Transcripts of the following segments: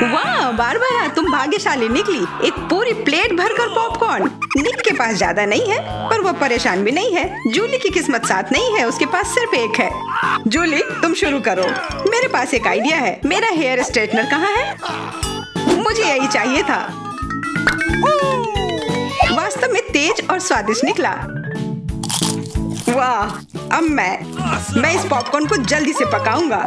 वाह बारबरा, तुम भाग्यशाली निकली। एक पूरी प्लेट भरकर पॉपकॉर्न। निक के पास ज्यादा नहीं है, पर वो परेशान भी नहीं है। जूली की किस्मत साथ नहीं है, उसके पास सिर्फ एक है। जूली, तुम शुरू करो। मेरे पास एक आइडिया है। मेरा हेयर स्ट्रेटनर कहाँ है? मुझे यही चाहिए था। वास्तव में तेज और स्वादिष्ट निकला। वाह, अब मैं इस पॉपकॉर्न को जल्दी से पकाऊंगा।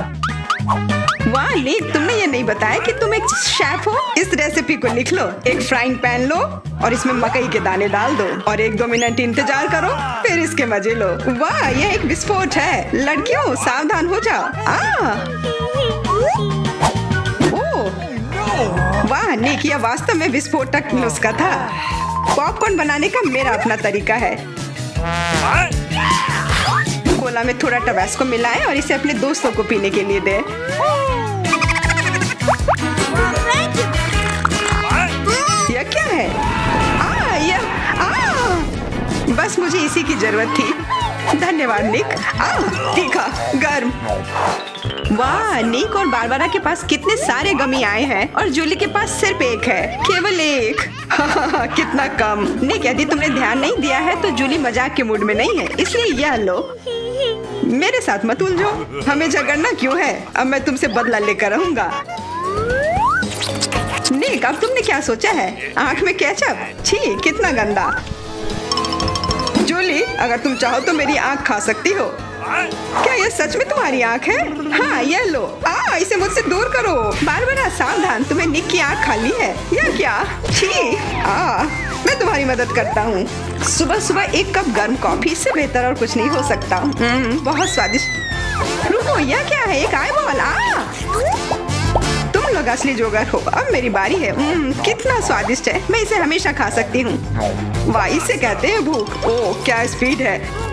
वाह निक, तुमने ये नहीं बताया कि तुम एक शेफ हो। इस रेसिपी को लिख लो। एक फ्राइंग पैन लो और इसमें मकई के दाने डाल दो और 1-2 मिनट इंतजार करो, फिर इसके मजे लो। वाह, यह एक विस्फोट है। लड़कियों, सावधान हो जाओ। वाह निक, यह वास्तव में विस्फोटक नुस्खा था। पॉपकॉर्न बनाने का मेरा अपना तरीका है। कोला में थोड़ा टबास्को मिलाएं और इसे अपने दोस्तों को पीने के लिए दें। यह क्या है? बस मुझे इसी की जरूरत थी। धन्यवाद निक। तीखा, गर्म। वाह, निक और बारबरा के पास कितने सारे गमी आए हैं और जूली के पास सिर्फ एक है। केवल एक। कितना कम। निक, यदि तुमने ध्यान नहीं दिया है तो जूली मजाक के मूड में नहीं है, इसलिए यह लो। मेरे साथ मत उलझो। हमें झगड़ना क्यों है? अब मैं तुमसे बदला लेकर रहूंगा। निक, अब तुमने क्या सोचा है? आँख में केचप? छी, कितना गंदा। जूली, अगर तुम चाहो तो मेरी आँख खा सकती हो। क्या यह सच में तुम्हारी आँख है? हाँ, यह लो। इसे मुझसे दूर करो। बारबरा, सावधान, तुम्हें निक की आँख खाली है। यह क्या? छी। मैं तुम्हारी मदद करता हूँ। सुबह सुबह एक कप गर्म कॉफी, इससे बेहतर और कुछ नहीं हो सकता। बहुत स्वादिष्ट। रुको, यह क्या है? एक आईबॉल। तुम लोग असली जोगर हो। अब मेरी बारी है। कितना स्वादिष्ट है। मैं इसे हमेशा खा सकती हूँ। वाह, इसे कहते हैं भूख। ओह, क्या स्पीड है।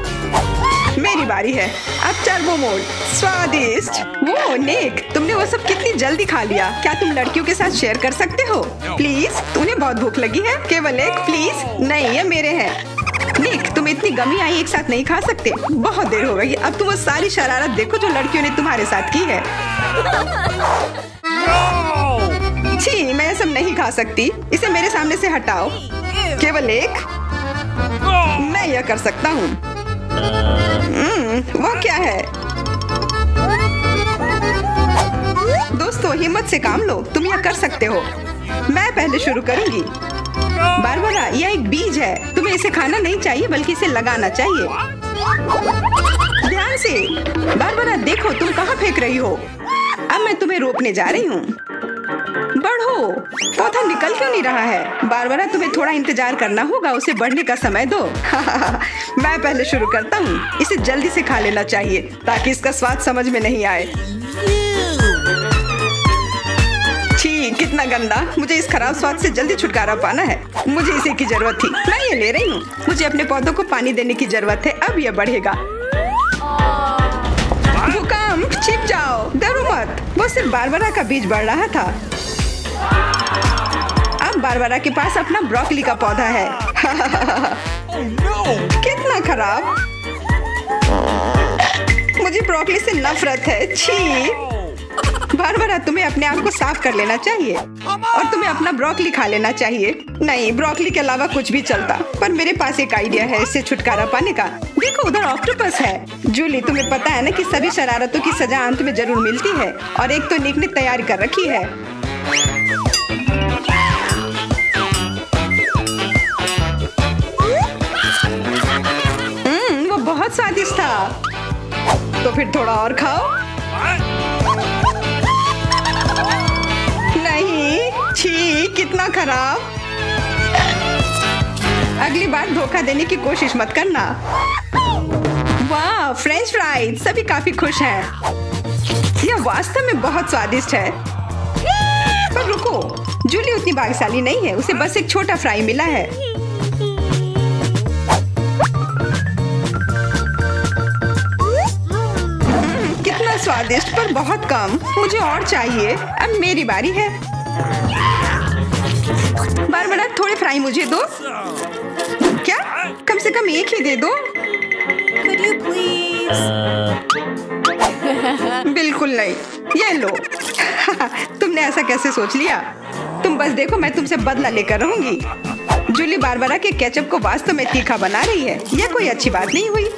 मेरी बारी है। अब टर्बो मोड। स्वादिष्ट। वो निक, तुमने वो सब कितनी जल्दी खा लिया। क्या तुम लड़कियों के साथ शेयर कर सकते हो? प्लीज, तुम्हें बहुत भूख लगी है? केवल एक? प्लीज। नहीं, ये मेरे हैं। निक, तुम इतनी गमी आई एक साथ नहीं खा सकते। बहुत देर हो गई। अब तुम वो सारी शरारत देखो जो लड़कियों ने तुम्हारे साथ की है। छी, मैं ये सब नहीं खा सकती। इसे मेरे सामने से हटाओ। केवल एक? मैं यह कर सकता हूँ। वो क्या है? दोस्तों, हिम्मत से काम लो। तुम यह कर सकते हो। मैं पहले शुरू करूंगी। बारबरा, यह एक बीज है। तुम्हें इसे खाना नहीं चाहिए, बल्कि इसे लगाना चाहिए। ध्यान से। बारबरा, देखो तुम कहाँ फेंक रही हो। अब मैं तुम्हें रोकने जा रही हूँ। बढ़ो। पौधा निकल क्यों नहीं रहा है? बारबरा, तुम्हें थोड़ा इंतजार करना होगा। उसे बढ़ने का समय दो। मैं पहले शुरू करता हूँ। इसे जल्दी से खा लेना चाहिए ताकि इसका स्वाद समझ में नहीं आए। छी, कितना गंदा। मुझे इस खराब स्वाद से जल्दी छुटकारा पाना है। मुझे इसी की जरूरत थी। मैं ये ले रही हूँ। मुझे अपने पौधों को पानी देने की जरूरत है। अब यह बढ़ेगा। भूकंप, छिप जाओ। डरो मत। वो सिर्फ बारबरा का बीज बढ़ रहा था। अब बारबरा के पास अपना ब्रोकली का पौधा है। कितना खराब। मुझे ब्रोकली से नफरत है। छी। बारबरा, तुम्हें अपने आप को साफ कर लेना चाहिए और तुम्हें अपना ब्रोकली खा लेना चाहिए। नहीं, ब्रोकली के अलावा कुछ भी चलता, पर मेरे पास एक आइडिया है इससे छुटकारा पाने का। देखो, उधर ऑक्टोपस है। जूली, तुम्हें पता है ना कि सभी शरारतों की सजा अंत में जरूर मिलती है, और एक तो निक ने तैयारी कर रखी है। वो बहुत स्वादिष्ट था। तो फिर थोड़ा और खाओ। नहीं, छी, कितना खराब। अगली बार धोखा देने की कोशिश मत करना। वाह, फ्रेंच फ्राइज। सभी काफी खुश हैं। यह वास्तव में बहुत स्वादिष्ट है। पर रुको, जूली उतनी भाग्यशाली नहीं है। उसे बस एक छोटा फ्राई मिला है। कितना स्वादिष्ट, पर बहुत कम। मुझे और चाहिए। अब मेरी बारी है। बारबरा, थोड़े फ्राई मुझे दो। क्या? कम से कम एक ही दे दो। Could you please? बिल्कुल नहीं, ये लो। तुमने ऐसा कैसे सोच लिया? तुम बस देखो, मैं तुमसे बदला लेकर रहूंगी। जूली बारबरा के केचप को वास्तव में तीखा बना रही है। यह कोई अच्छी बात नहीं हुई।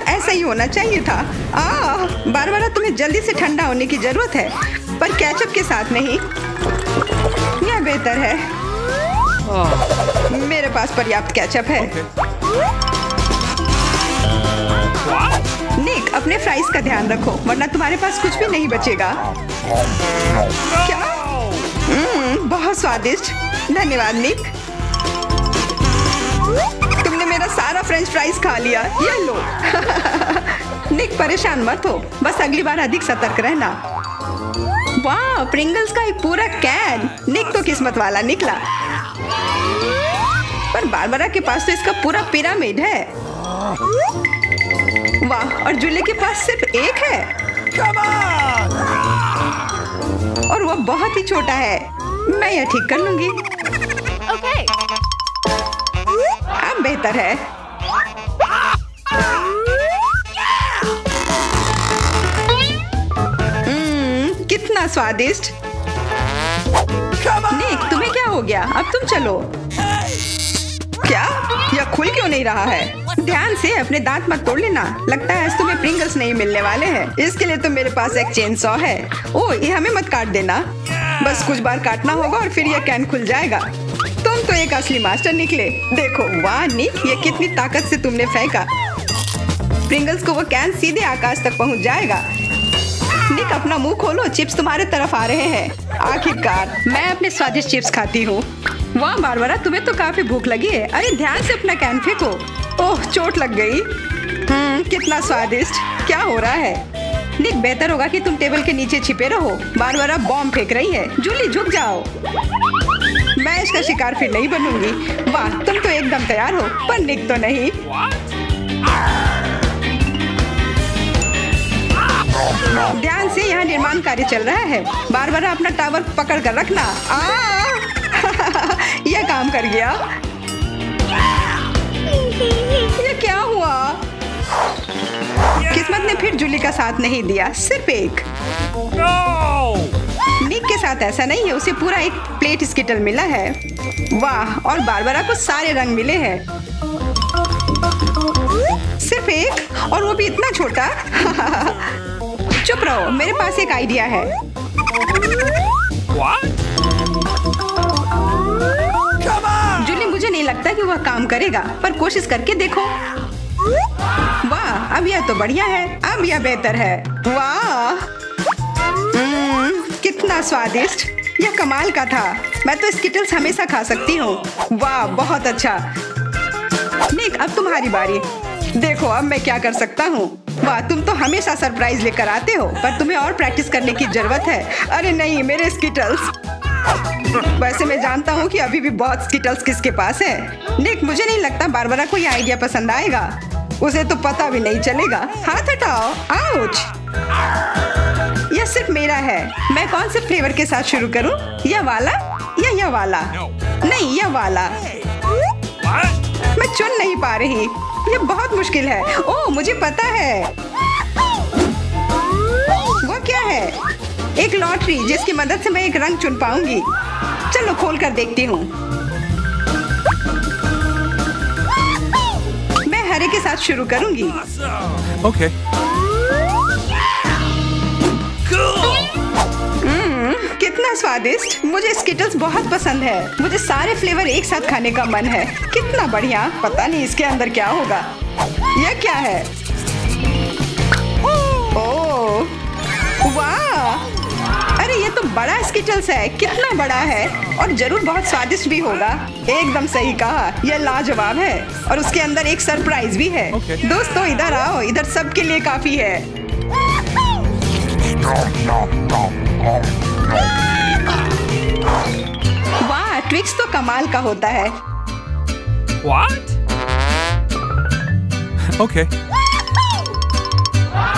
ऐसा ही होना चाहिए था। बारबरा, तुम्हें जल्दी से ठंडा होने की जरूरत है, पर केचप के साथ नहीं। यह बेहतर है। मेरे पास पर्याप्त केचप है। निक, अपने फ्राइज का ध्यान रखो, वरना तुम्हारे पास कुछ भी नहीं बचेगा। क्या? बहुत स्वादिष्ट। धन्यवाद निक। तुमने मेरा सारा फ्रेंच फ्राइज खा लिया। ये लो। निक, परेशान मत हो, बस अगली बार अधिक सतर्क रहना। वाह, प्रिंगल्स का एक पूरा कैन। निक तो किस्मत वाला निकला। पर बारबरा के पास तो इसका पूरा पिरामिड है। वाह, और जूली के पास सिर्फ एक है। और वह बहुत ही छोटा है। मैं यह ठीक कर लूंगी। अब बेहतर है। कितना स्वादिष्ट। निक, तुम्हें क्या हो गया? अब तुम चलो। क्या? यह खुल क्यों नहीं रहा है? ध्यान से, अपने दांत मत तोड़ लेना। लगता है आज तुम्हें प्रिंगल्स नहीं मिलने वाले हैं। इसके लिए तो मेरे पास एक चेन सॉ है। ओह, ये हमें मत काट देना। बस कुछ बार काटना होगा और फिर यह कैन खुल जाएगा। तुम तो एक असली मास्टर निकले। देखो, वाह निक, ये कितनी ताकत से तुमने फेंका। प्रिंगल्स को वो कैन सीधे आकाश तक पहुंच जाएगा। निक, अपना मुंह खोलो, चिप्स तुम्हारे तरफ आ रहे हैं। आखिरकार मैं अपने स्वादिष्ट चिप्स खाती हूँ। वाह बारबरा, तुम्हें तो काफी भूख लगी है। अरे ध्यान से अपना कैन फेंको। ओह, चोट लग गई। कितना स्वादिष्ट। क्या हो रहा है? निक, बेहतर होगा कि तुम टेबल के नीचे छिपे रहो। बारबरा बॉम्ब फेंक रही है। जूली, झुक जाओ। मैं इसका शिकार फिर नहीं बनूंगी। वाह, तुम तो एकदम तैयार हो, पर निक तो नहीं। ध्यान से, यहाँ निर्माण कार्य चल रहा है। बारबरा, अपना टावर पकड़ कर रखना। यह काम कर गया। ये क्या हुआ? किस्मत ने फिर जूली का साथ नहीं दिया, सिर्फ एक। निक के साथ ऐसा नहीं है, उसे पूरा एक प्लेट स्किटल मिला है। वाह, और बारबरा को सारे रंग मिले हैं। सिर्फ एक, और वो भी इतना छोटा। चुप रहो, मेरे पास एक आइडिया है। जूली, मुझे नहीं लगता कि वह काम करेगा, पर कोशिश करके देखो। वाह, अब यह तो बढ़िया है। अब यह बेहतर है। वाह, कितना स्वादिष्ट। यह कमाल का था। मैं तो स्किटल्स हमेशा खा सकती हूँ। वाह, बहुत अच्छा। निक, अब तुम्हारी बारी। देखो अब मैं क्या कर सकता हूँ। वाह, तुम तो हमेशा सरप्राइज लेकर आते हो, पर तुम्हें और प्रैक्टिस करने की जरूरत है। अरे नहीं, मेरे स्किटल्स। वैसे मैं जानता हूँ कि अभी भी बहुत स्किटल्स किसके पास है। निक, मुझे नहीं लगता बारबरा को यह आइडिया पसंद आएगा। उसे तो पता भी नहीं चलेगा। हाथ हटाओ। आउच। यह सिर्फ मेरा है। मैं कौन से फ्लेवर के साथ शुरू करूँ? यह वाला या यह वाला? नहीं, यह वाला। मैं चुन नहीं पा रही। ये बहुत मुश्किल है। ओह, मुझे पता है। वो क्या है? एक लॉटरी, जिसकी मदद से मैं एक रंग चुन पाऊंगी। चलो खोल कर देखती हूँ। मैं हरे के साथ शुरू करूंगी। Okay. कितना स्वादिष्ट। मुझे स्किटल्स बहुत पसंद है। मुझे सारे फ्लेवर एक साथ खाने का मन है। कितना बढ़िया। पता नहीं इसके अंदर क्या होगा। यह क्या है? ओह, वाह। अरे ये तो बड़ा स्किटल्स है। कितना बड़ा है, और जरूर बहुत स्वादिष्ट भी होगा। एकदम सही कहा, यह लाजवाब है। और उसके अंदर एक सरप्राइज भी है। दोस्तों, इधर आओ, इधर सबके लिए काफी है। ट्विक्स तो कमाल का होता है। What? Okay.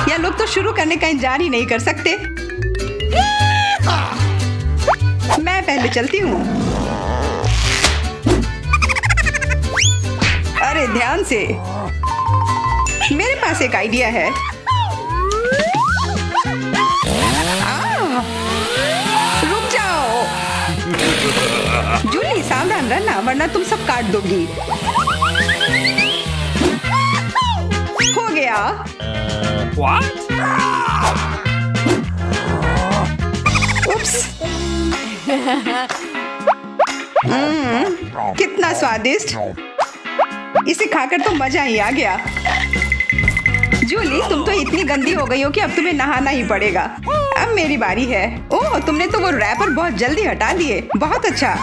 ये लोग तो शुरू करने का इंतजार ही नहीं कर सकते। मैं पहले चलती हूँ। अरे ध्यान से, मेरे पास एक आइडिया है। रुक जाओ जूली, सावधान रहना वरना तुम सब काट दोगी। हो गया। What? उप्स। कितना स्वादिष्ट, इसे खाकर तो मजा ही आ गया। जूली, तुम तो इतनी गंदी हो गई हो कि अब तुम्हें नहाना ही पड़ेगा। अब मेरी बारी है। ओह, तुमने तो वो रैपर बहुत जल्दी हटा दिए। बहुत अच्छा।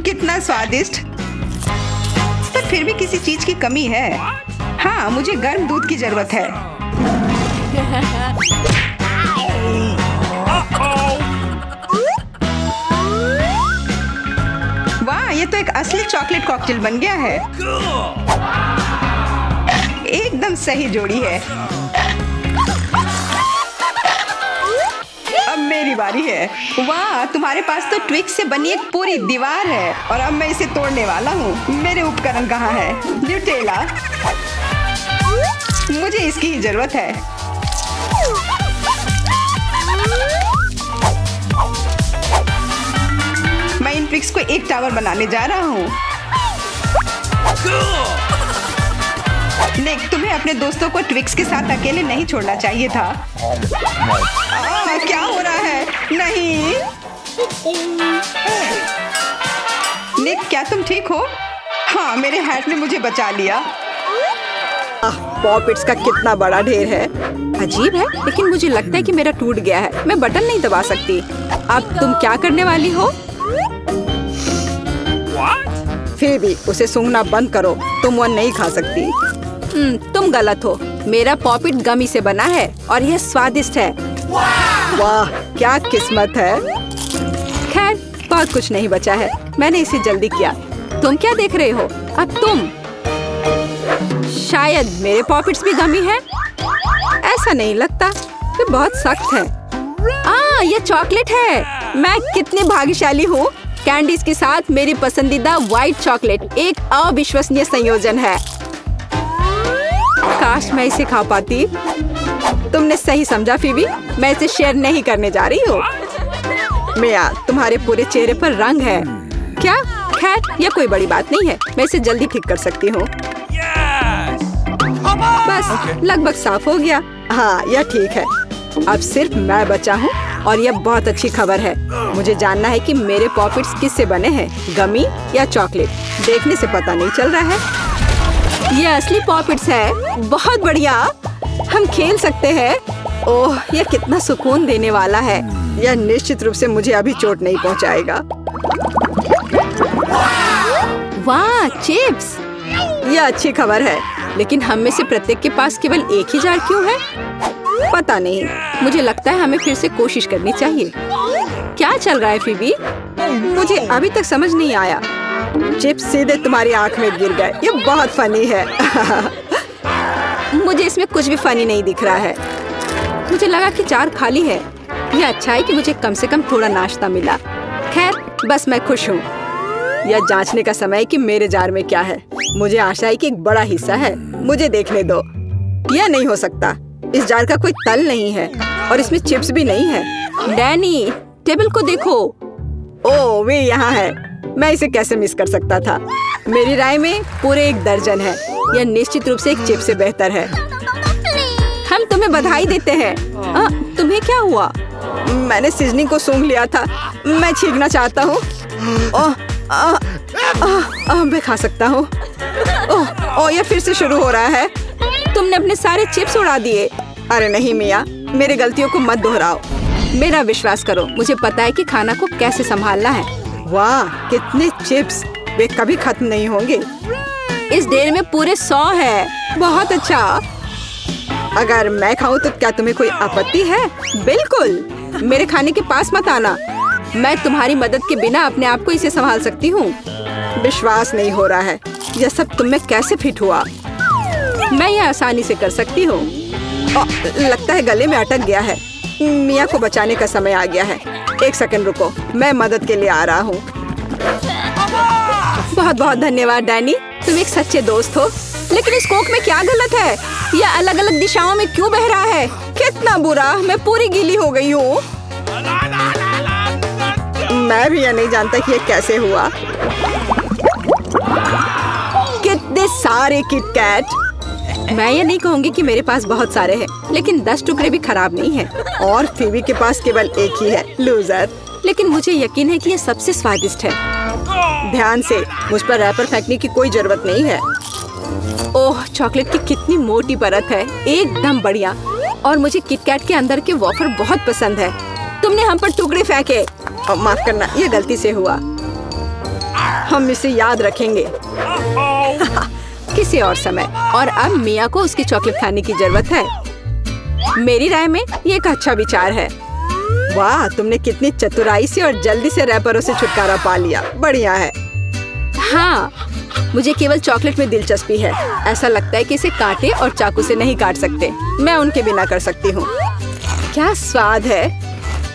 कितना स्वादिष्ट, पर फिर भी किसी चीज की कमी है। हाँ, मुझे गर्म दूध की जरूरत है। वाह, ये तो एक असली चॉकलेट कॉकटेल बन गया है। एकदम सही जोड़ी है। अब मेरी बारी है। वाह, तुम्हारे पास तो ट्विक्स से बनी एक पूरी दीवार है और अब मैं इसे तोड़ने वाला हूँ। मेरे उपकरण कहाँ है? न्यूटेला, मुझे इसकी ही जरूरत है। मैं इन ट्विक्स को एक टावर बनाने जा रहा हूँ। निक, तुम्हें अपने दोस्तों को ट्विक्स के साथ अकेले नहीं छोड़ना चाहिए था। क्या हो रहा है? नहीं निक, क्या तुम ठीक हो? हाँ, मेरे हैट ने मुझे बचा लिया। पॉपिट्स का कितना बड़ा ढेर है। अजीब है, लेकिन मुझे लगता है कि मेरा टूट गया है। मैं बटन नहीं दबा सकती। अब तुम क्या करने वाली हो? फेबी, उसे सूंघना बंद करो। तुम वो नहीं खा सकती। तुम गलत हो। मेरा पॉपिट गमी से बना है और यह स्वादिष्ट है। वाह, क्या किस्मत है। खैर, बहुत कुछ नहीं बचा है। मैंने इसे जल्दी किया। तुम क्या देख रहे हो? अब तुम। शायद मेरे पॉपिट्स भी गमी है। ऐसा नहीं लगता, ये बहुत सख्त है। ये चॉकलेट है। मैं कितनी भाग्यशाली हूँ। कैंडीज के साथ मेरी पसंदीदा व्हाइट चॉकलेट एक अविश्वसनीय संयोजन है। काश मैं इसे खा पाती। तुमने सही समझा फीबी, मैं इसे शेयर नहीं करने जा रही हूँ। मिया, तुम्हारे पूरे चेहरे पर रंग है। क्या? खैर, यह कोई बड़ी बात नहीं है। मैं इसे जल्दी ठीक कर सकती हूँ। बस लगभग साफ हो गया। हाँ, यह ठीक है। अब सिर्फ मैं बचा हूँ और यह बहुत अच्छी खबर है। मुझे जानना है कि मेरे पॉपिट्स किससे बने हैं, गमी या चॉकलेट। देखने से पता नहीं चल रहा है। ये असली पॉपिट्स है। बहुत बढ़िया, हम खेल सकते हैं। ओह, यह कितना सुकून देने वाला है। यह निश्चित रूप से मुझे अभी चोट नहीं पहुंचाएगा। वाह, चिप्स। यह अच्छी खबर है, लेकिन हम में से प्रत्येक के पास केवल एक ही जार क्यों है? पता नहीं। मुझे लगता है हमें फिर से कोशिश करनी चाहिए। क्या चल रहा है फीबी? मुझे अभी तक समझ नहीं आया। चिप्स सीधे तुम्हारी आंख में गिर गए। ये बहुत फनी है। मुझे इसमें कुछ भी फनी नहीं दिख रहा है। मुझे लगा कि जार खाली है। यह अच्छा है कि मुझे कम से कम थोड़ा नाश्ता मिला। खैर, बस मैं खुश हूँ। यह जांचने का समय है कि मेरे जार में क्या है। मुझे आशा है कि एक बड़ा हिस्सा है। मुझे देखने दो। यह नहीं हो सकता। इस जार का कोई तल नहीं है और इसमें चिप्स भी नहीं है। डैनी, टेबल को देखो। ओह, वे यहाँ है। मैं इसे कैसे मिस कर सकता था? मेरी राय में पूरे 1 दर्जन है। यह निश्चित रूप से एक चिप्स से बेहतर है। हम तुम्हें बधाई देते हैं। तुम्हें क्या हुआ? मैंने सीजनिंग को सूंघ लिया था। मैं छींकना चाहता हूँ। मैं खा सकता हूँ। ओह, यह फिर से शुरू हो रहा है। तुमने अपने सारे चिप्स उड़ा दिए। अरे नहीं मिया, मेरी गलतियों को मत दोहराओ। मेरा विश्वास करो, मुझे पता है कि खाना को कैसे संभालना है। वाह, कितने चिप्स। वे कभी खत्म नहीं होंगे। इस ढेर में पूरे 100 है। बहुत अच्छा। अगर मैं खाऊं तो क्या तुम्हें कोई आपत्ति है? बिल्कुल। मेरे खाने के पास मत आना। मैं तुम्हारी मदद के बिना अपने आप को इसे संभाल सकती हूँ। विश्वास नहीं हो रहा है, यह सब तुम में कैसे फिट हुआ? मैं यह आसानी से कर सकती हूँ। लगता है गले में अटक गया है। मिया को बचाने का समय आ गया है। एक सेकंड रुको, मैं मदद के लिए आ रहा हूँ। बहुत बहुत धन्यवाद डैनी, तुम एक सच्चे दोस्त हो। लेकिन इस कोक में क्या गलत है? यह अलग अलग दिशाओं में क्यों बह रहा है? कितना बुरा, मैं पूरी गीली हो गई हूँ। मैं भी यह नहीं जानता कि यह कैसे हुआ। कितने सारे किटकैट। मैं ये नहीं कहूँगी कि मेरे पास बहुत सारे हैं, लेकिन 10 टुकड़े भी खराब नहीं है। और फीबी के पास केवल एक ही है, लूजर। लेकिन मुझे यकीन है कि ये सबसे स्वादिष्ट है। ध्यान से, मुझ पर रैपर फेंकने की कोई जरूरत नहीं है। ओह, चॉकलेट की कितनी मोटी परत है, एकदम बढ़िया। और मुझे किटकैट के अंदर के वॉफर बहुत पसंद है। तुमने हम पर टुकड़े फेंके। माफ करना, ये गलती से हुआ। हम इसे याद रखेंगे किसी और समय। और अब मिया को उसकी चॉकलेट खाने की जरूरत है। मेरी राय में ये एक अच्छा विचार है। वाह, तुमने कितनी चतुराई से और जल्दी से रैपरों से छुटकारा पा लिया। बढ़िया है। हाँ, मुझे केवल चॉकलेट में दिलचस्पी है। ऐसा लगता है कि इसे कांटे और चाकू से नहीं काट सकते। मैं उनके बिना कर सकती हूँ। क्या स्वाद है,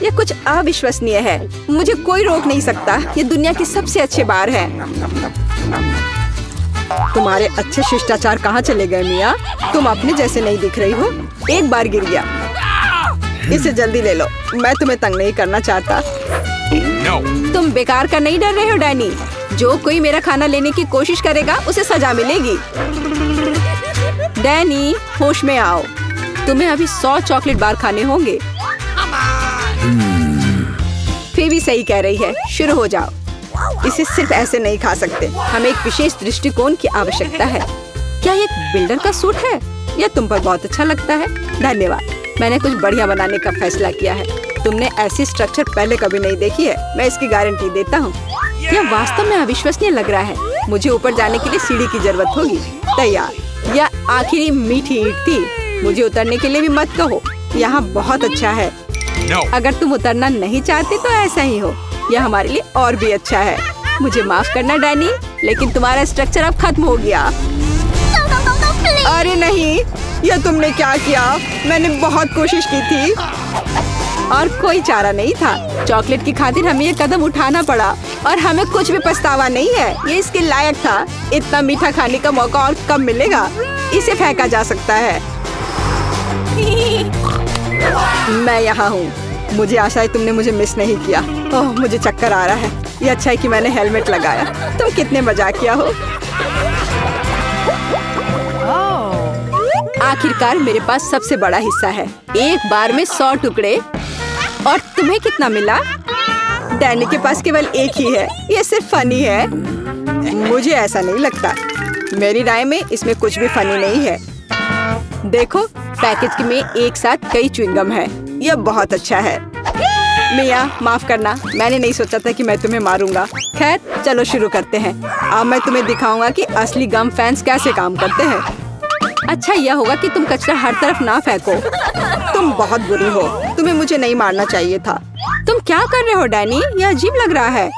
ये कुछ अविश्वसनीय है। मुझे कोई रोक नहीं सकता। ये दुनिया के सबसे अच्छे बार है। तुम्हारे अच्छे शिष्टाचार कहाँ चले गए मिया? तुम अपने जैसे नहीं दिख रही हो। एक बार गिर गया। इसे जल्दी ले लो, मैं तुम्हें तंग नहीं करना चाहता। तुम बेकार का नहीं डर रहे हो डैनी? जो कोई मेरा खाना लेने की कोशिश करेगा उसे सजा मिलेगी। डैनी, होश में आओ। तुम्हें अभी 100 चॉकलेट बार खाने होंगे। फीबी सही कह रही है, शुरू हो जाओ। इसे सिर्फ ऐसे नहीं खा सकते, हमें एक विशेष दृष्टिकोण की आवश्यकता है। क्या ये एक बिल्डर का सूट है? यह तुम पर बहुत अच्छा लगता है। धन्यवाद, मैंने कुछ बढ़िया बनाने का फैसला किया है। तुमने ऐसी स्ट्रक्चर पहले कभी नहीं देखी है, मैं इसकी गारंटी देता हूँ। यह वास्तव में अविश्वसनीय लग रहा है। मुझे ऊपर जाने के लिए सीढ़ी की जरूरत होगी। तैयार। यह आखिरी मीठी ईंट थी। मुझे उतरने के लिए भी मत कहो, यहाँ बहुत अच्छा है। अगर तुम उतरना नहीं चाहते तो ऐसा ही हो, यह हमारे लिए और भी अच्छा है। मुझे माफ करना डैनी, लेकिन तुम्हारा स्ट्रक्चर अब खत्म हो गया। अरे नहीं, यह तुमने क्या किया? मैंने बहुत कोशिश की थी और कोई चारा नहीं था। चॉकलेट की खातिर हमें ये कदम उठाना पड़ा और हमें कुछ भी पछतावा नहीं है। ये इसके लायक था। इतना मीठा खाने का मौका और कब मिलेगा? इसे फेंका जा सकता है। मैं यहाँ हूँ। मुझे आशा है तुमने मुझे मिस नहीं किया। ओह, मुझे चक्कर आ रहा है। ये अच्छा है कि मैंने हेलमेट लगाया। तुम कितने मजाकिया हो। आखिरकार मेरे पास सबसे बड़ा हिस्सा है। एक बार में 100 टुकड़े। और तुम्हें कितना मिला? डैनी के पास केवल एक ही है। ये सिर्फ फनी है। मुझे ऐसा नहीं लगता। मेरी राय में इसमें कुछ भी फनी नहीं है। देखो, पैकेज में एक साथ कई च्युइंगम है। यह बहुत अच्छा है। मिया, माफ करना, मैंने नहीं सोचा था कि मैं तुम्हें मारूंगा। खैर, चलो शुरू करते हैं। अब मैं तुम्हें दिखाऊंगा कि असली गम फैंस कैसे काम करते हैं। अच्छा यह होगा कि तुम कचरा हर तरफ ना फेंको। तुम बहुत बुरी हो। तुम्हें मुझे नहीं मारना चाहिए था। तुम क्या कर रहे हो डैनी? यह अजीब लग रहा है।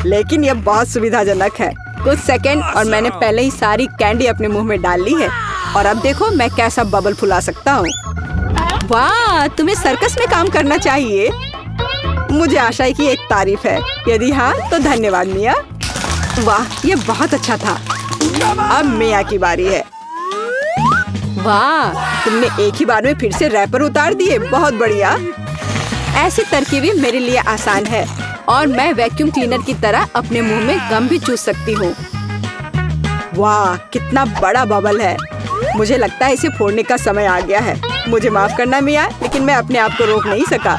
लेकिन यह बहुत सुविधाजनक है। कुछ सेकंड और मैंने पहले ही सारी कैंडी अपने मुंह में डाल ली है। और अब देखो मैं कैसा बबल फुला सकता हूँ। वाह, तुम्हें सर्कस में काम करना चाहिए। मुझे आशा है कि एक तारीफ है। यदि हाँ तो धन्यवाद मिया। वाह, ये बहुत अच्छा था। अब मिया की बारी है। वाह, तुमने एक ही बार में फिर से रैपर उतार दिए। बहुत बढ़िया। ऐसी तरकीबें मेरे लिए आसान है और मैं वैक्यूम क्लीनर की तरह अपने मुंह में गम भी चूस सकती हूँ। वाह, कितना बड़ा बबल है। मुझे लगता है इसे फोड़ने का समय आ गया है। मुझे माफ करना मिया, लेकिन मैं अपने आप को रोक नहीं सका।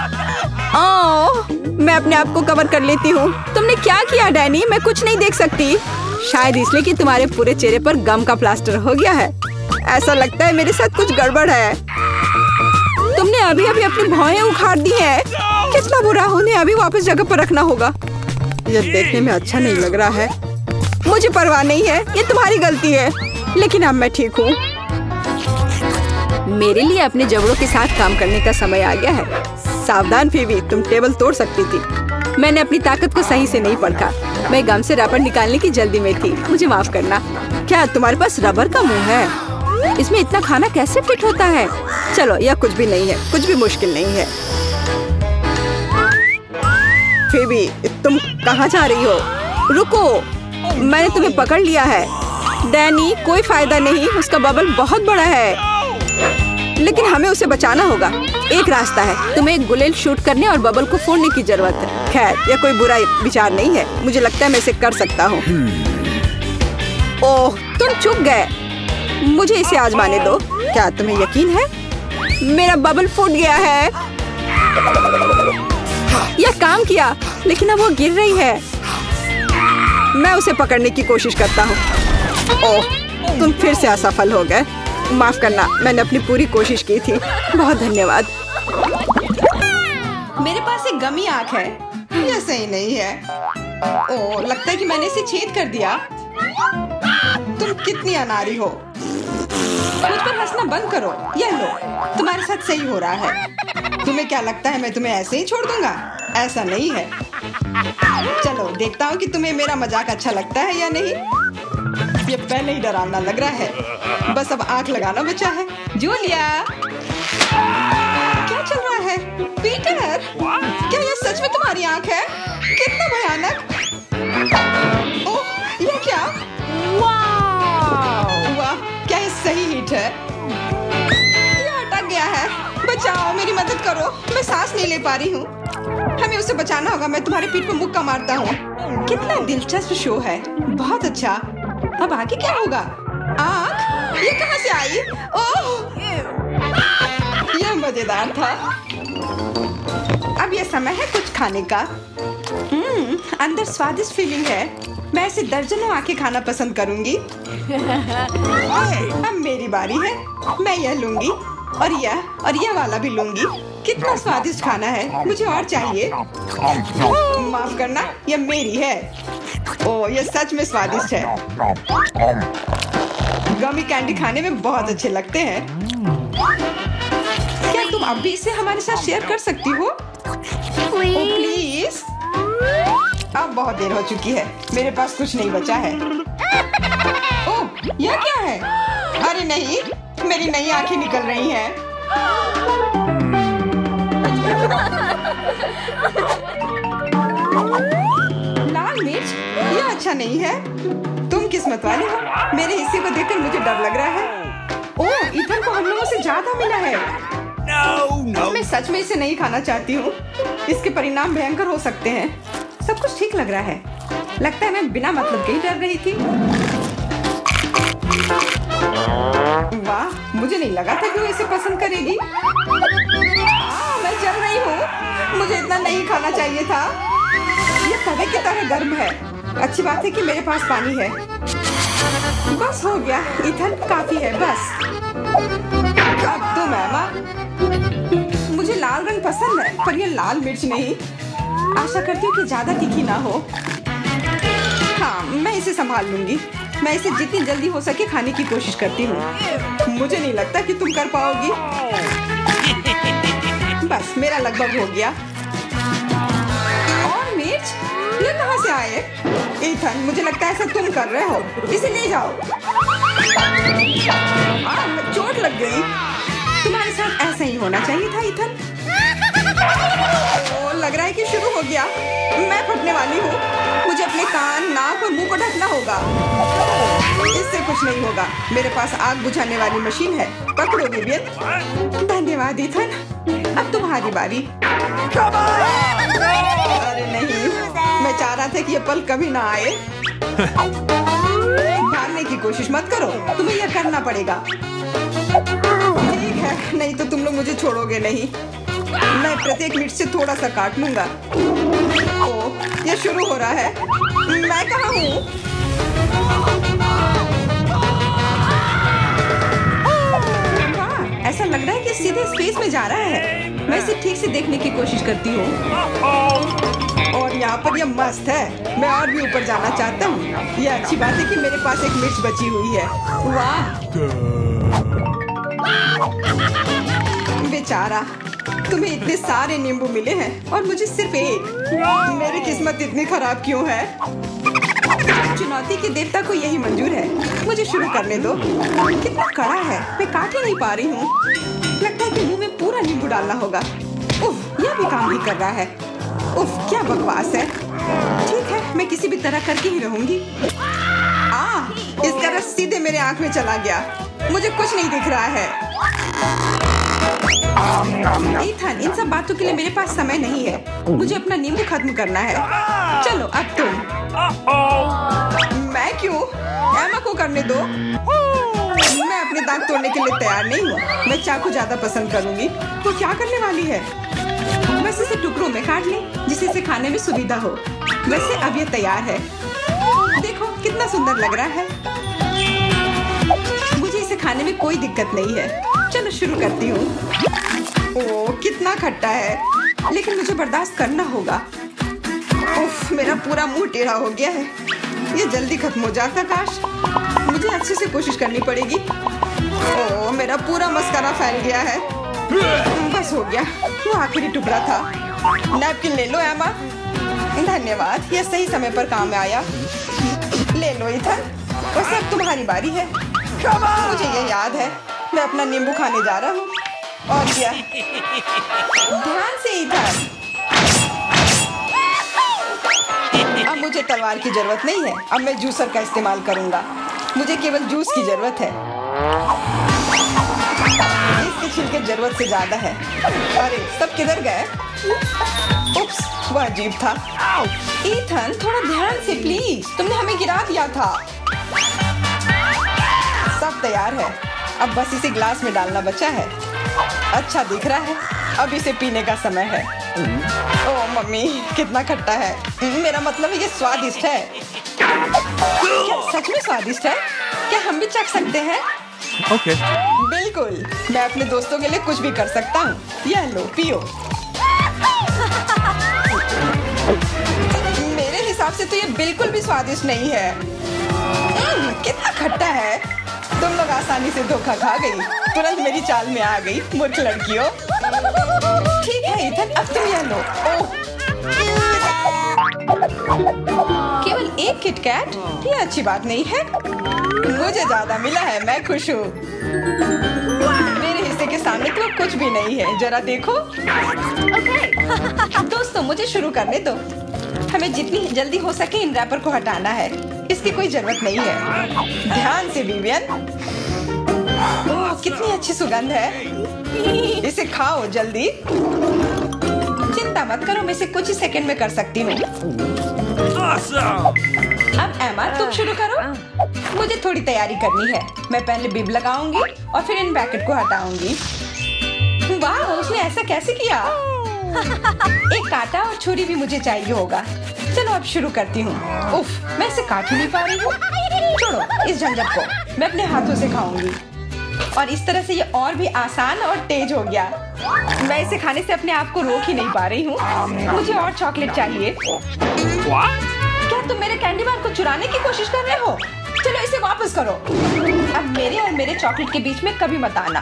ओह, मैं अपने आप को कवर कर लेती हूँ। तुमने क्या किया डैनी? मैं कुछ नहीं देख सकती। शायद इसलिए कि तुम्हारे पूरे चेहरे पर गम का प्लास्टर हो गया है। ऐसा लगता है मेरे साथ कुछ गड़बड़ है। तुमने अभी अभी अपनी भौहें उखाड़ दी हैं। कितना बुरा। उन्हें अभी वापस जगह पर रखना होगा। यह देखने में अच्छा नहीं लग रहा है। मुझे परवाह नहीं है, ये तुम्हारी गलती है। लेकिन अब मैं ठीक हूँ। मेरे लिए अपने जबड़ों के साथ काम करने का समय आ गया है। सावधान फीबी, तुम टेबल तोड़ सकती थी। मैंने अपनी ताकत को सही से नहीं परखा। मैं गम से रबर निकालने की जल्दी में थी, मुझे माफ करना। क्या तुम्हारे पास रबर का मुंह है? इसमें इतना खाना कैसे फिट होता है? चलो, यह कुछ भी नहीं है, कुछ भी मुश्किल नहीं है। फीबी, तुम कहाँ जा रही हो? रुको, मैंने तुम्हें पकड़ लिया है। डैनी, कोई फायदा नहीं, उसका बबल बहुत बड़ा है, लेकिन हमें उसे बचाना होगा। एक रास्ता है, तुम्हें एक गुलेल शूट करने और बबल को फोड़ने की जरूरत है। खैर, यह कोई बुरा विचार नहीं है, मुझे लगता है मैं इसे कर सकता हूँ। ओह, तुम चुप गए। मुझे इसे आजमाने दो। क्या तुम्हें यकीन है? मेरा बबल फूट गया है। यह काम किया, लेकिन अब वो गिर रही है। मैं उसे पकड़ने की कोशिश करता हूँ। ओह, तुम फिर से असफल हो गए। माफ करना, मैंने अपनी पूरी कोशिश की थी। बहुत धन्यवाद। मेरे पास एक गमी आंख है। यह सही नहीं है। ओह, लगता है कि मैंने इसे छेद कर दिया। तुम कितनी अनाड़ी हो। मुझ पर हंसना बंद करो। यह लो, तुम्हारे साथ सही हो रहा है। तुम्हें क्या लगता है मैं तुम्हें ऐसे ही छोड़ दूंगा? ऐसा नहीं है। चलो, देखता हूँ कि तुम्हें मेरा मजाक अच्छा लगता है या नहीं। ये पहले ही डरावना लग रहा है। बस अब आंख लगाना बचा है। जूलिया, क्या चल रहा है? पीटर, क्या यह सच में तुम्हारी आंख है? कितना भयानक। ओह, यह क्या? वाह, क्या ये सही हिट है? यह अटक गया है। बचाओ, मेरी मदद करो, मैं सांस नहीं ले पा रही हूँ। हमें उसे बचाना होगा। मैं तुम्हारे पीठ पर मुक्का मारता हूँ। कितना दिलचस्प शो है। बहुत अच्छा। अब आगे क्या होगा? आँख? ये कहाँ से आई? ओह, यह मजेदार था। अब यह समय है कुछ खाने का। अंदर स्वादिष्ट फीलिंग है। मैं ऐसे दर्जनों आंखें खाना पसंद करूंगी। अब मेरी बारी है। मैं यह लूंगी और यह वाला भी लूंगी। कितना स्वादिष्ट खाना है। मुझे और चाहिए। माफ करना, यह मेरी है। ओह, यह सच में स्वादिष्ट है। गमी कैंडी खाने में बहुत अच्छे लगते हैं। क्या तुम अब भी इसे हमारे साथ शेयर कर सकती हो? ओह, प्लीज। अब बहुत देर हो चुकी है। मेरे पास कुछ नहीं बचा है। ओह, यह क्या है? अरे नहीं, मेरी नई आंखें निकल रही हैं। लाल मिर्च? यह अच्छा नहीं है। तुम किस्मत वाले हो। मेरे हिस्से को देखकर मुझे डर लग रहा है। ओह, इथन को हम लोगों से ज्यादा मिला है। मैं सच में इसे नहीं खाना चाहती हूँ। इसके परिणाम भयंकर हो सकते हैं। सब कुछ ठीक लग रहा है। लगता है मैं बिना मतलब के ही डर रही थी। वाह, मुझे नहीं लगा था कि वो इसे पसंद करेगी। मैं जल रही हूँ। मुझे इतना नहीं खाना चाहिए था। ये तवे की तरह गर्म है। अच्छी बात है कि मेरे पास पानी है। बस हो गया। इथन, काफी है। बस अब तुम एमा। मुझे लाल रंग पसंद है, पर ये लाल मिर्च नहीं। आशा करती हूँ कि ज्यादा तीखी ना हो। हाँ, मैं इसे संभाल लूंगी। मैं इसे जितनी जल्दी हो सके खाने की कोशिश करती हूँ। मुझे नहीं लगता कि तुम कर पाओगी। बस, मेरा लगभग हो गया। और मिर्च? ये कहाँ से आए? इथन, मुझे लगता है ऐसा तुम कर रहे हो। इसे ले जाओ। चोट लग गई। तुम्हारे साथ ऐसा ही होना चाहिए था इथन। लग रहा है कि शुरू हो गया। मैं फटने वाली हूँ। मुझे अपने कान, नाक और मुंह को ढकना होगा। इससे कुछ नहीं होगा। मेरे पास आग बुझाने वाली मशीन है। पकड़ो विवियन। धन्यवाद इथन। अब तुम्हारी बारी। अरे नहीं, मैं चाह रहा था कि ये पल कभी ना आए। भागने की कोशिश मत करो। तुम्हें यह करना पड़ेगा। ठीक है, नहीं तो तुम लोग मुझे छोड़ोगे नहीं। मैं प्रत्येक मिनट से थोड़ा सा काट लूंगा। ओह, ये शुरू हो रहा है। मैं कहाँ हूँ? वाह, ऐसा लग रहा है कि सीधे स्पेस में जा रहा है। मैं इसे ठीक से देखने की कोशिश करती हूँ। और यहाँ पर यह मस्त है। मैं और भी ऊपर जाना चाहता हूँ। यह अच्छी बात है कि मेरे पास एक मिर्च बची हुई है। वाह, बेचारा। तुम्हें इतने सारे नींबू मिले हैं और मुझे सिर्फ एक। मेरी किस्मत इतनी खराब क्यों है? चुनौती के देवता को यही मंजूर है। मुझे शुरू करने दो। कितना कड़ा है, मैं काट ही नहीं पा रही हूँ। लगता है कि मुंह में पूरा नींबू डालना होगा। उफ, यह भी काम नहीं कर रहा है। उफ, क्या बकवास है। ठीक है, मैं किसी भी तरह करके ही रहूंगी। इसका रस सीधे मेरे आंख में चला गया। मुझे कुछ नहीं दिख रहा है। ईथन, इन सब बातों के लिए मेरे पास समय नहीं है। मुझे अपना नींबू खत्म करना है। चलो अब तुम। मैं क्यों? एमा को करने दो। मैं अपने दांत तोड़ने के लिए तैयार नहीं हूँ। मैं चाकू ज्यादा पसंद करूंगी। तो क्या करने वाली है? बस इसे टुकड़ों में काट लें, जिससे इसे खाने में सुविधा हो। वैसे अब ये तैयार है। देखो कितना सुंदर लग रहा है। मुझे इसे खाने में कोई दिक्कत नहीं है। चलो शुरू करती हूँ। ओह, कितना खट्टा है, लेकिन मुझे बर्दाश्त करना होगा। उफ, मेरा पूरा मुंह टेढ़ा हो गया है। ये जल्दी खत्म हो जाता काश। मुझे अच्छे से कोशिश करनी पड़ेगी। ओह, मेरा पूरा मस्कारा फैल गया है। बस हो गया, वो आखिरी टुकड़ा था। नैपकिन ले लो एमा। धन्यवाद, यह सही समय पर काम में आया। ले लो ईथन, वैसे अब तुम्हारी बारी है। मुझे ये याद है, मैं अपना नींबू खाने जा रहा हूँ। और क्या? ध्यान से ईथन। अब मुझे तलवार की जरूरत नहीं है। अब मैं जूसर का इस्तेमाल करूँगा। मुझे केवल जूस की जरूरत है। इसके छिलके जरूरत से ज्यादा है। अरे सब किधर गए? उप्स, वह अजीब था। ईथन, थोड़ा ध्यान से प्लीज, तुमने हमें गिरा दिया था। सब तैयार है, अब बस इसे ग्लास में डालना बचा है। अच्छा दिख रहा है। अब इसे पीने का समय है। ओह मम्मी, कितना खट्टा है। मेरा मतलब है ये स्वादिष्ट है। क्या सच में स्वादिष्ट है? क्या हम भी चख सकते हैं? Okay. बिल्कुल, मैं अपने दोस्तों के लिए कुछ भी कर सकता हूँ। यह लो, पियो। मेरे हिसाब से तो ये बिल्कुल भी स्वादिष्ट नहीं है। कितना खट्टा है। तुम लोग आसानी से धोखा खा गई। तुरंत मेरी चाल में आ गई, मूर्ख लड़कियों। ठीक है ईथन, अब तुम यह लो। ओह, केवल एक किटकैट? ये अच्छी बात नहीं है। मुझे ज्यादा मिला है, मैं खुश हूँ। मेरे हिस्से के सामने तो कुछ भी नहीं है। जरा देखो। दोस्तों, मुझे शुरू करने दो। हमें जितनी जल्दी हो सके इन रैपर को हटाना है। इसकी कोई जरूरत नहीं है। ध्यान से विवियन। ओह, कितनी अच्छी सुगंध है। इसे खाओ जल्दी। चिंता मत करो, मैं इसे कुछ ही सेकंड में कर सकती हूँ। अब एमा, तुम शुरू करो। मुझे थोड़ी तैयारी करनी है। मैं पहले बिब लगाऊंगी और फिर इन पैकेट को हटाऊंगी। वाह, उसने ऐसा कैसे किया? एक कांटा और छुरी भी मुझे चाहिए होगा। चलो अब शुरू करती हूँ। उफ, मैं इसे काट ही नहीं पा रही हूँ। छोड़ो इस झंझट को, मैं अपने हाथों से खाऊंगी। और इस तरह से ये और भी आसान और तेज हो गया। मैं इसे खाने से अपने आप को रोक ही नहीं पा रही हूँ। मुझे और चॉकलेट चाहिए। What? क्या तुम मेरे कैंडी बार को चुराने की कोशिश कर रहे हो? चलो इसे वापस करो। अब मेरे और मेरे चॉकलेट के बीच में कभी मत आना।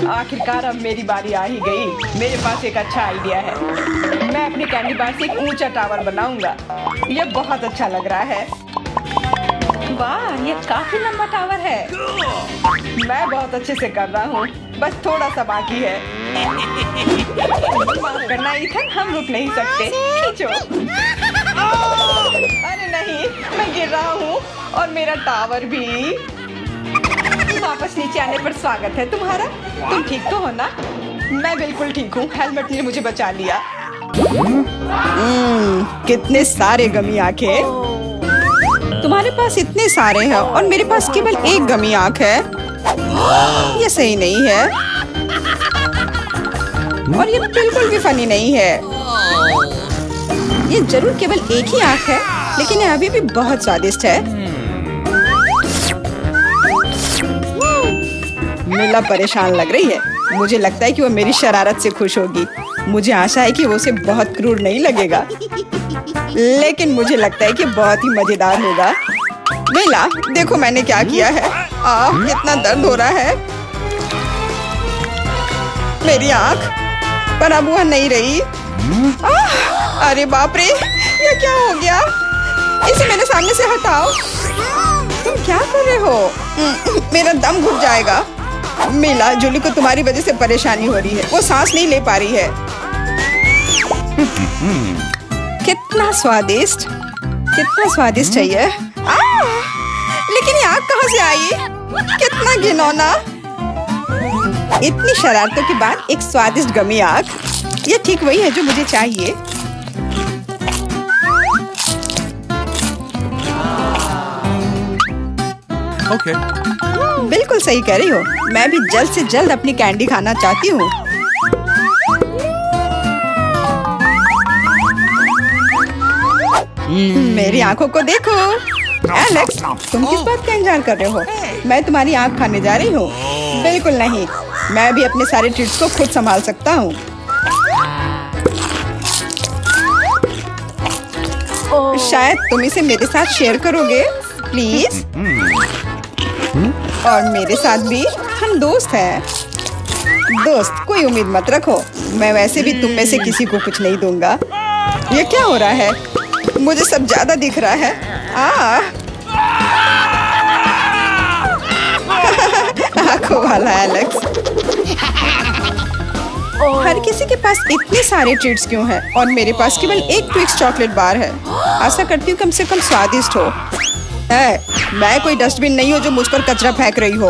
आखिरकार अब मेरी बारी आ ही गई। मेरे पास एक अच्छा आइडिया है। मैं अपने कैंडी बार से एक ऊंचा टावर बनाऊंगा। यह बहुत अच्छा लग रहा है। वाह, ये काफी लंबा टावर है। मैं बहुत अच्छे से कर रहा हूँ, बस थोड़ा सा बाकी है। माफ करना ईथन, हम रुक नहीं सकते। खींचो। अरे नहीं, मैं गिर रहा हूँ और मेरा टावर भी। वापस नीचे आने पर स्वागत है तुम्हारा। तुम ठीक तो हो ना? मैं बिल्कुल ठीक हूँ। हेलमेट ने मुझे बचा लिया। कितने सारे गमी आंखें। तुम्हारे पास इतने सारे हैं और मेरे पास केवल एक गमी आंख है। ये सही नहीं है और ये बिल्कुल भी फनी नहीं है। ये जरूर केवल एक ही आंख है, लेकिन ये अभी भी बहुत स्वादिष्ट है। मिला परेशान लग रही है। मुझे लगता है कि वो मेरी शरारत से खुश होगी। मुझे आशा है कि वो उसे बहुत क्रूर नहीं लगेगा, लेकिन मुझे लगता है कि बहुत ही मजेदार होगा। मिला, देखो मैंने क्या किया है। कितना दर्द हो रहा है। मेरी आँख, पर अब वह नहीं रही। अरे बाप रे, ये क्या हो गया? इसे मेरे सामने से हटाओ। तुम क्या कर रहे हो? मेरा दम घुट जाएगा। मिला जूली को तुम्हारी वजह से परेशानी हो रही है, वो सांस नहीं ले पा रही है। कितना स्वादिष्ट, कितना स्वादिष्ट चाहिए। लेकिन ये आग कहाँ से आई? कितना घिनौना। इतनी शरारतों के बाद एक स्वादिष्ट गमी आग, ये ठीक वही है जो मुझे चाहिए। Okay. बिल्कुल सही कह रही हो। मैं भी जल्द से जल्द अपनी कैंडी खाना चाहती हूँ। मेरी आंखों को देखो। एलेक्स, तुम किस बात का इंतजार कर रहे हो? मैं तुम्हारी आंख खाने जा रही हूँ। बिल्कुल नहीं, मैं भी अपने सारे ट्रीट्स को खुद संभाल सकता हूँ। शायद तुम इसे मेरे साथ शेयर करोगे, प्लीज? और मेरे साथ भी, हम दोस्त हैं। दोस्त, कोई उम्मीद मत रखो। मैं वैसे भी तुम में से किसी को कुछ नहीं दूंगा। ये क्या हो रहा है? मुझे सब ज्यादा दिख रहा है। आंखों वाला एलेक्स। हर किसी के पास इतने सारे ट्रीट्स क्यों हैं और मेरे पास केवल एक ट्विक्स चॉकलेट बार है। आशा करती हूँ कम से कम स्वादिष्ट हो। मैं कोई डस्टबिन नहीं हूँ जो मुझ पर कचरा फेंक रही हो।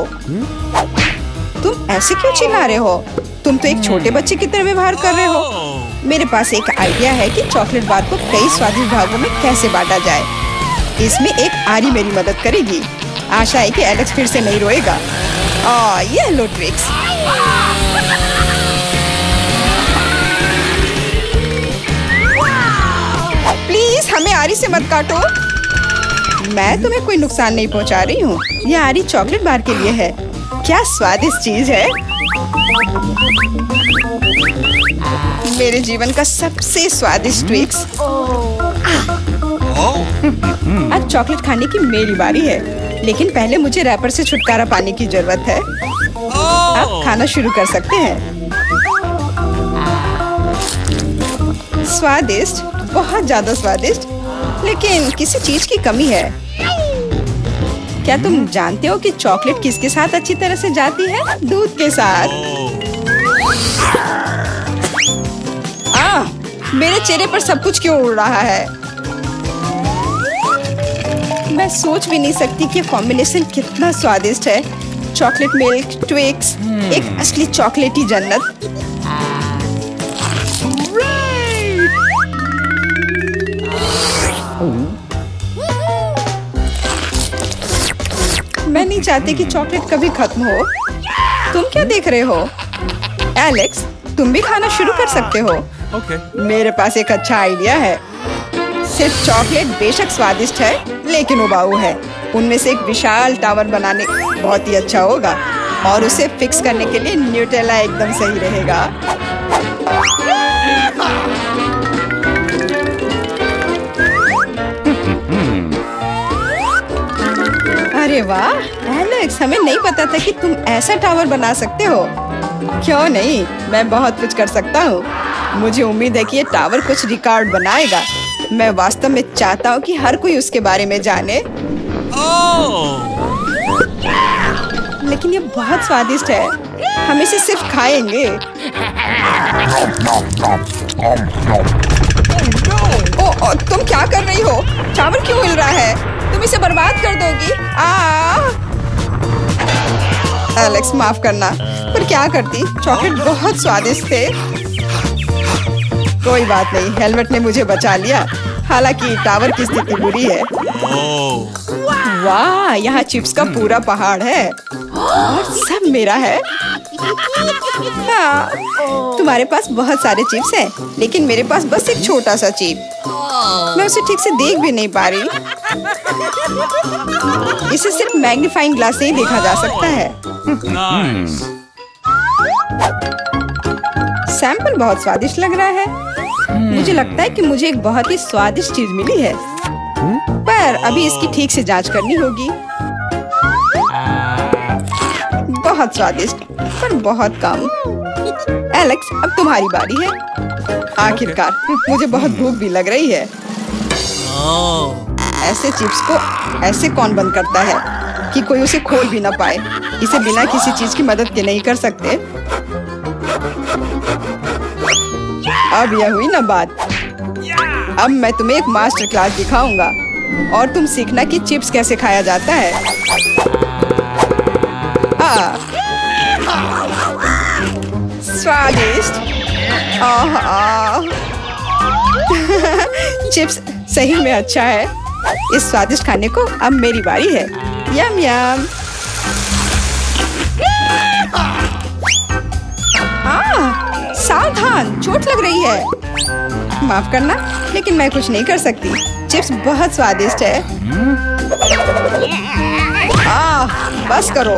तुम ऐसे क्यों चिल्ला रहे हो? तुम तो एक छोटे बच्चे की तरह व्यवहार कर रहे हो। मेरे पास एक आइडिया है कि चॉकलेट बार को कई स्वादिष्ट भागों में कैसे बांटा जाए। इसमें एक आरी मेरी मदद करेगी। आशा है कि एलेक्स फिर से नहीं रोएगा। ये लो ट्रिक्स। प्लीज हमें आरी से मत काटो। मैं तुम्हें कोई नुकसान नहीं पहुंचा रही हूँ। यह आरी चॉकलेट बार के लिए है। क्या स्वादिष्ट चीज है। मेरे जीवन का सबसे स्वादिष्ट ट्विक्स। आज चॉकलेट खाने की मेरी बारी है, लेकिन पहले मुझे रैपर से छुटकारा पाने की जरूरत है। आप खाना शुरू कर सकते हैं। स्वादिष्ट, बहुत ज्यादा स्वादिष्ट, लेकिन किसी चीज की कमी है। क्या तुम जानते हो कि चॉकलेट किसके साथ अच्छी तरह से जाती है? दूध के साथ। मेरे चेहरे पर सब कुछ क्यों उड़ रहा है? मैं सोच भी नहीं सकती कि कॉम्बिनेशन कितना स्वादिष्ट है। चॉकलेट मिल्क ट्विक्स, एक असली चॉकलेटी जन्नत। मैं नहीं चाहती कि चॉकलेट कभी खत्म हो। तुम क्या देख रहे हो? एलेक्स, तुम भी खाना शुरू कर सकते हो। Okay. मेरे पास एक अच्छा आइडिया है। सिर्फ चॉकलेट बेशक स्वादिष्ट है, लेकिन उबाऊ है। उनमें से एक विशाल टावर बनाने बहुत ही अच्छा होगा, और उसे फिक्स करने के लिए न्यूटेला एकदम सही रहेगा। अरे वाह एलेक्स, हमें नहीं पता था कि तुम ऐसा टावर बना सकते हो। क्यों नहीं, मैं बहुत कुछ कर सकता हूँ। मुझे उम्मीद है कि ये टावर कुछ रिकॉर्ड बनाएगा। मैं वास्तव में चाहता हूँ कि हर कोई उसके बारे में जाने। लेकिन ये बहुत स्वादिष्ट है, हम इसे सिर्फ खाएंगे। तुम क्या कर रही हो? टावर क्यों हिल रहा है? तुम इसे बर्बाद कर दोगी। एलेक्स, माफ करना, पर क्या करती? चॉकलेट बहुत स्वादिष्ट थे। कोई बात नहीं, हेलमेट ने मुझे बचा लिया। हालांकि टावर की स्थिति बुरी है। वाह, यहाँ चिप्स का पूरा पहाड़ है और सब मेरा है। हाँ, तुम्हारे पास बहुत सारे चिप्स हैं, लेकिन मेरे पास बस एक छोटा सा चिप। मैं उसे ठीक से देख भी नहीं पा रही। इसे सिर्फ मैग्नीफाइंग ग्लास से ही देखा जा सकता है। Nice. सैंपल बहुत स्वादिष्ट लग रहा है। मुझे लगता है कि मुझे एक बहुत ही स्वादिष्ट चीज मिली है, पर अभी इसकी ठीक से जांच करनी होगी। बहुत स्वादिष्ट, पर बहुत कम। एलेक्स, अब तुम्हारी बारी है। आखिरकार मुझे बहुत भूख भी लग रही है। ऐसे चिप्स को ऐसे कौन बंद करता है कि कोई उसे खोल भी ना पाए। इसे बिना किसी चीज की मदद के नहीं कर सकते। अब यह हुई ना बात। अब मैं तुम्हें एक मास्टर क्लास दिखाऊंगा और तुम सीखना कि चिप्स कैसे खाया जाता है। स्वादिष्ट। चिप्स सही में अच्छा है। इस स्वादिष्ट खाने को अब मेरी बारी है। यम यम। सावधान, चोट लग रही है। माफ करना, लेकिन मैं कुछ नहीं कर सकती। चिप्स बहुत स्वादिष्ट है। बस करो।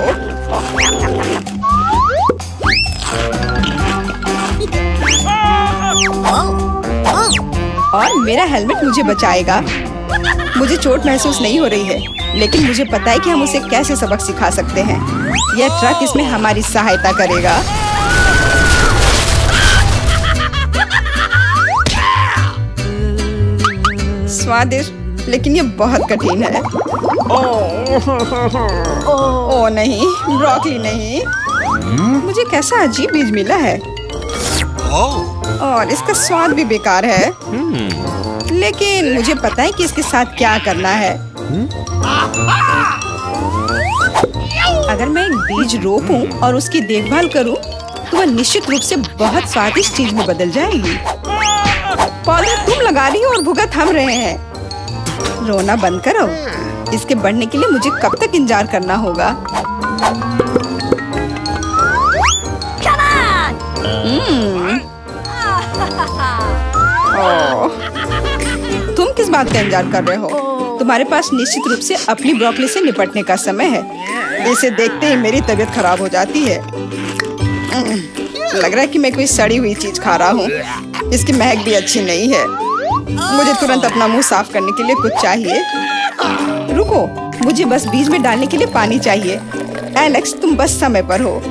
और मेरा हेलमेट मुझे बचाएगा। मुझे चोट महसूस नहीं हो रही है, लेकिन मुझे पता है कि हम उसे कैसे सबक सिखा सकते हैं। यह ट्रक इसमें हमारी सहायता करेगा। स्वादिष्ट, लेकिन ये बहुत कठिन है। ओ नहीं, ब्रोकली नहीं। मुझे कैसा अजीब बीज मिला है और इसका स्वाद भी बेकार है। लेकिन मुझे पता है कि इसके साथ क्या करना है। अगर मैं एक बीज रोपूं और उसकी देखभाल करूं, तो वह निश्चित रूप से बहुत स्वादिष्ट चीज में बदल जाएगी। पौधा तुम लगा रही हो और भुगत हम रहे हैं। रोना बंद करो। इसके बढ़ने के लिए मुझे कब तक इंतजार करना होगा? तुम किस बात का इंतजार कर रहे हो? तुम्हारे पास निश्चित रूप से अपनी ब्रोकली से निपटने का समय है। इसे देखते ही मेरी तबीयत खराब हो जाती है। लग रहा है कि मैं कोई सड़ी हुई चीज खा रहा हूँ। इसकी महक भी अच्छी नहीं है। मुझे तुरंत अपना मुंह साफ करने के लिए कुछ चाहिए। रुको, मुझे बस बीज में डालने के लिए पानी चाहिए। एलेक्स, तुम बस समय पर हो।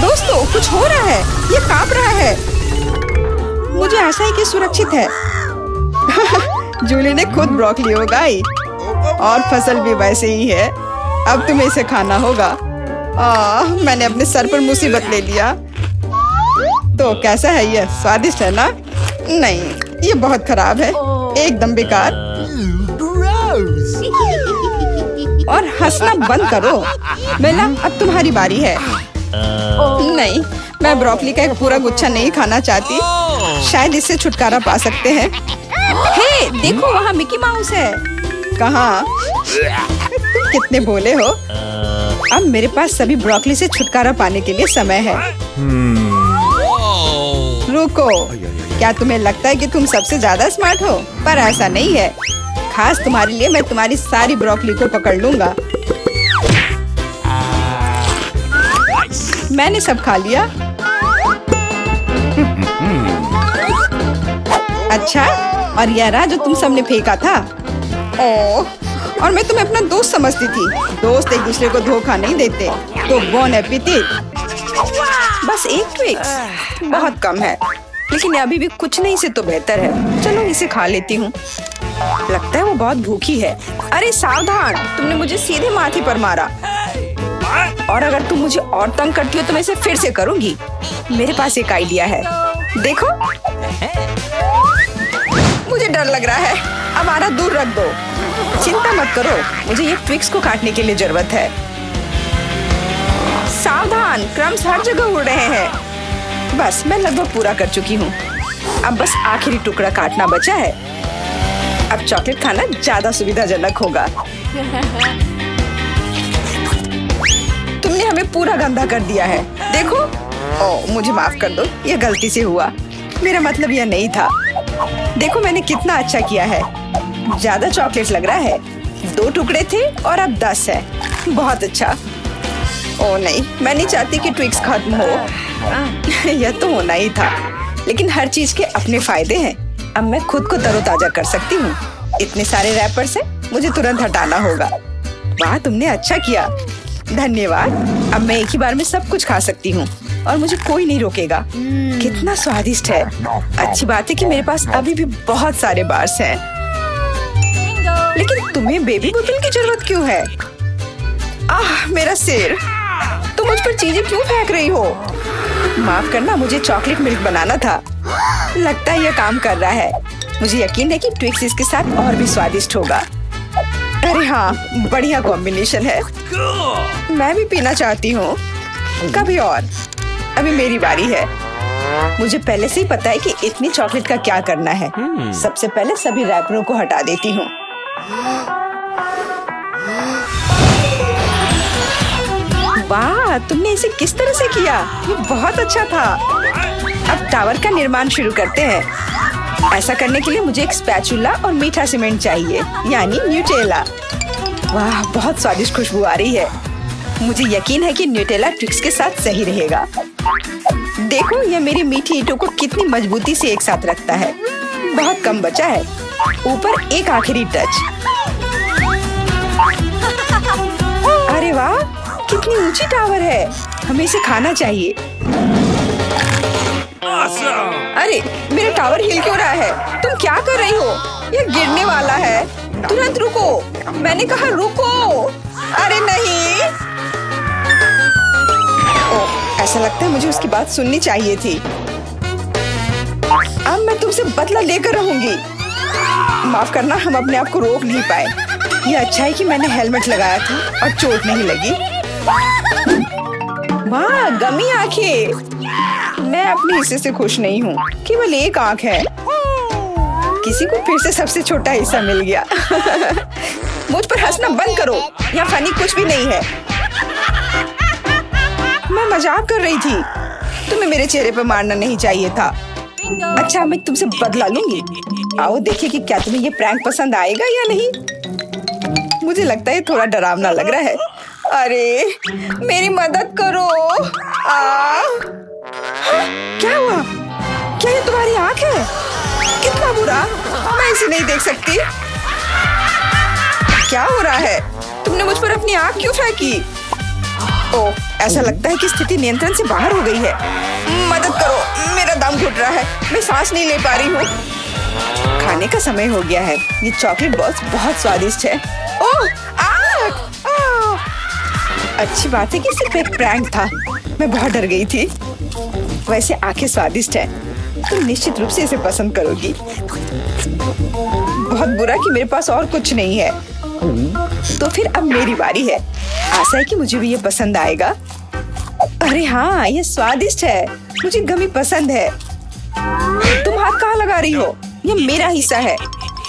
दोस्तों, कुछ हो रहा है। ये कांप रहा है। मुझे आशा है कि सुरक्षित है। जूली ने खुद ब्रोकली उगाई और फसल भी वैसे ही है। अब तुम्हें इसे खाना होगा। मैंने अपने सर पर मुसीबत ले लिया। तो कैसा है ये? स्वादिष्ट है ना? नहीं, ये बहुत खराब है, एकदम बेकार। और हंसना बंद करो। बेला, अब तुम्हारी बारी है। नहीं, मैं ब्रोकली का एक पूरा गुच्छा नहीं खाना चाहती। शायद इससे छुटकारा पा सकते हैं। हे, देखो वहाँ मिकी माउस है। कहाँ? तुम कितने भोले हो। अब मेरे पास सभी ब्रोकली से छुटकारा पाने के लिए समय है। रुको, क्या तुम्हें लगता है कि तुम सबसे ज्यादा स्मार्ट हो? पर ऐसा नहीं है। खास तुम्हारे लिए मैं तुम्हारी सारी ब्रोकली को पकड़ लूंगा। मैंने सब खा लिया। अच्छा, और यह रहा जो तुम सबने फेंका था। ओह, और मैं तुम्हें अपना दोस्त समझती थी। दोस्त एक दूसरे को धोखा नहीं देते। तो बोन एपेटिट। बस एक ट्विक्स, बहुत कम है, लेकिन अभी भी कुछ नहीं से तो बेहतर है। चलो इसे खा लेती हूँ। लगता है वो बहुत भूखी है। अरे सावधान, तुमने मुझे सीधे माथे पर मारा। और अगर तुम मुझे और तंग करती हो तो मैं इसे फिर से करूंगी। मेरे पास एक आइडिया है, देखो। मुझे डर लग रहा है। अब आरा दूर रख दो। चिंता मत करो, मुझे ये ट्विक्स को काटने के लिए जरूरत है। सावधान, क्रम्स हर जगह उड़ रहे हैं। बस मैं लगभग पूरा कर चुकी हूँ। अब बस आखिरी टुकड़ा काटना बचा है। अब चॉकलेट खाना ज्यादा सुविधाजनक होगा। तुमने हमें पूरा गंदा कर दिया है। देखो। ओह, मुझे माफ कर दो, ये गलती से हुआ। मेरा मतलब यह नहीं था। देखो मैंने कितना अच्छा किया है। ज्यादा चॉकलेट लग रहा है। 2 टुकड़े थे और अब 10 है। बहुत अच्छा। ओह नहीं, मैं नहीं चाहती कि ट्विक्स खत्म हो। यह तो होना ही था, लेकिन हर चीज के अपने फायदे हैं। अब मैं खुद को तरोताजा कर सकती हूँ। इतने सारे रैपर से मुझे तुरंत हटाना होगा। वाह, तुमने अच्छा किया। धन्यवाद। अब मैं एक ही बार में सब कुछ खा सकती हूँ और मुझे कोई नहीं रोकेगा। कितना स्वादिष्ट है। अच्छी बात है कि मेरे पास अभी भी बहुत सारे बार्स हैं। लेकिन तुम्हें बेबी बोतल की जरूरत क्यों है? आह, मेरा सिर। तुम मुझ पर चीजें क्यों फेंक रही हो? माफ करना, मुझे चॉकलेट मिल्क बनाना था। लगता है यह काम कर रहा है। मुझे यकीन है कि ट्विक्स इसके साथ और भी स्वादिष्ट होगा। अरे हाँ, बढ़िया कॉम्बिनेशन है। मैं भी पीना चाहती हूँ। कभी और। अभी मेरी बारी है। मुझे पहले से ही पता है कि इतनी चॉकलेट का क्या करना है। सबसे पहले सभी रैपरों को हटा देती हूँ। वाह, तुमने इसे किस तरह से किया? ये बहुत अच्छा था। अब टावर का निर्माण शुरू करते हैं। ऐसा करने के लिए मुझे एक स्पैचुला और मीठा सीमेंट चाहिए, यानी न्यूटेला। वाह, बहुत स्वादिष्ट खुशबू आ रही है। मुझे यकीन है कि न्यूटेला ट्विक्स के साथ सही रहेगा। देखो, यह मेरी मीठी ईंटों को कितनी मजबूती से एक साथ रखता है। बहुत कम बचा है। ऊपर एक आखिरी टच। अरे वाह, कितनी ऊंची टावर है। हमें इसे खाना चाहिए। अरे, मेरा टावर हिल क्यों रहा है? तुम क्या कर रही हो? यह गिरने वाला है। तुरंत रुको। मैंने कहा रुको। अरे नहीं। ओह, ऐसा लगता है मुझे उसकी बात सुननी चाहिए थी। अब मैं तुमसे बदला लेकर रहूंगी। माफ करना, हम अपने आप को रोक नहीं पाए। यह अच्छा है कि मैंने हेलमेट लगाया था और चोट नहीं लगी। वाह, गमी आंखें। मैं अपने हिस्से से खुश नहीं हूँ। केवल एक आंख है। किसी को फिर से सबसे छोटा हिस्सा मिल गया। मुझ पर हंसना बंद करो। यहाँ फनी कुछ भी नहीं है। मैं मजाक कर रही थी। तुम्हें मेरे चेहरे पर मारना नहीं चाहिए था। अच्छा, मैं तुमसे बदला लूंगी। आओ देखिए कि क्या तुम्हें ये प्रैंक पसंद आएगा या नहीं। मुझे लगता है थोड़ा डरावना लग रहा है। अरे, मेरी मदद करो। क्या हुआ? क्या ये तुम्हारी आंख है? कितना बुरा। मैं इसे नहीं देख सकती। क्या हो रहा है? तुमने मुझ पर अपनी आंख क्यों फेंकी? ओह, ऐसा लगता है कि स्थिति नियंत्रण से बाहर हो गई है। मदद करो, मेरा दम घुट रहा है। मैं सांस नहीं ले पा रही हूँ। खाने का समय हो गया है। ये चॉकलेट बॉल्स बहुत स्वादिष्ट है। ओह, अच्छी बात है कि सिर्फ एक प्रैंक था। मैं बहुत डर गई थी। वैसे आंखें स्वादिष्ट है। तुम निश्चित रूप से इसे पसंद करोगी। बहुत बुरा कि मेरे पास और कुछ नहीं है। तो फिर अब मेरी बारी है। आशा है कि मुझे भी ये पसंद आएगा। अरे हाँ, ये स्वादिष्ट है। मुझे गमी पसंद है। तुम हाथ कहाँ लगा रही हो? ये मेरा हिस्सा है।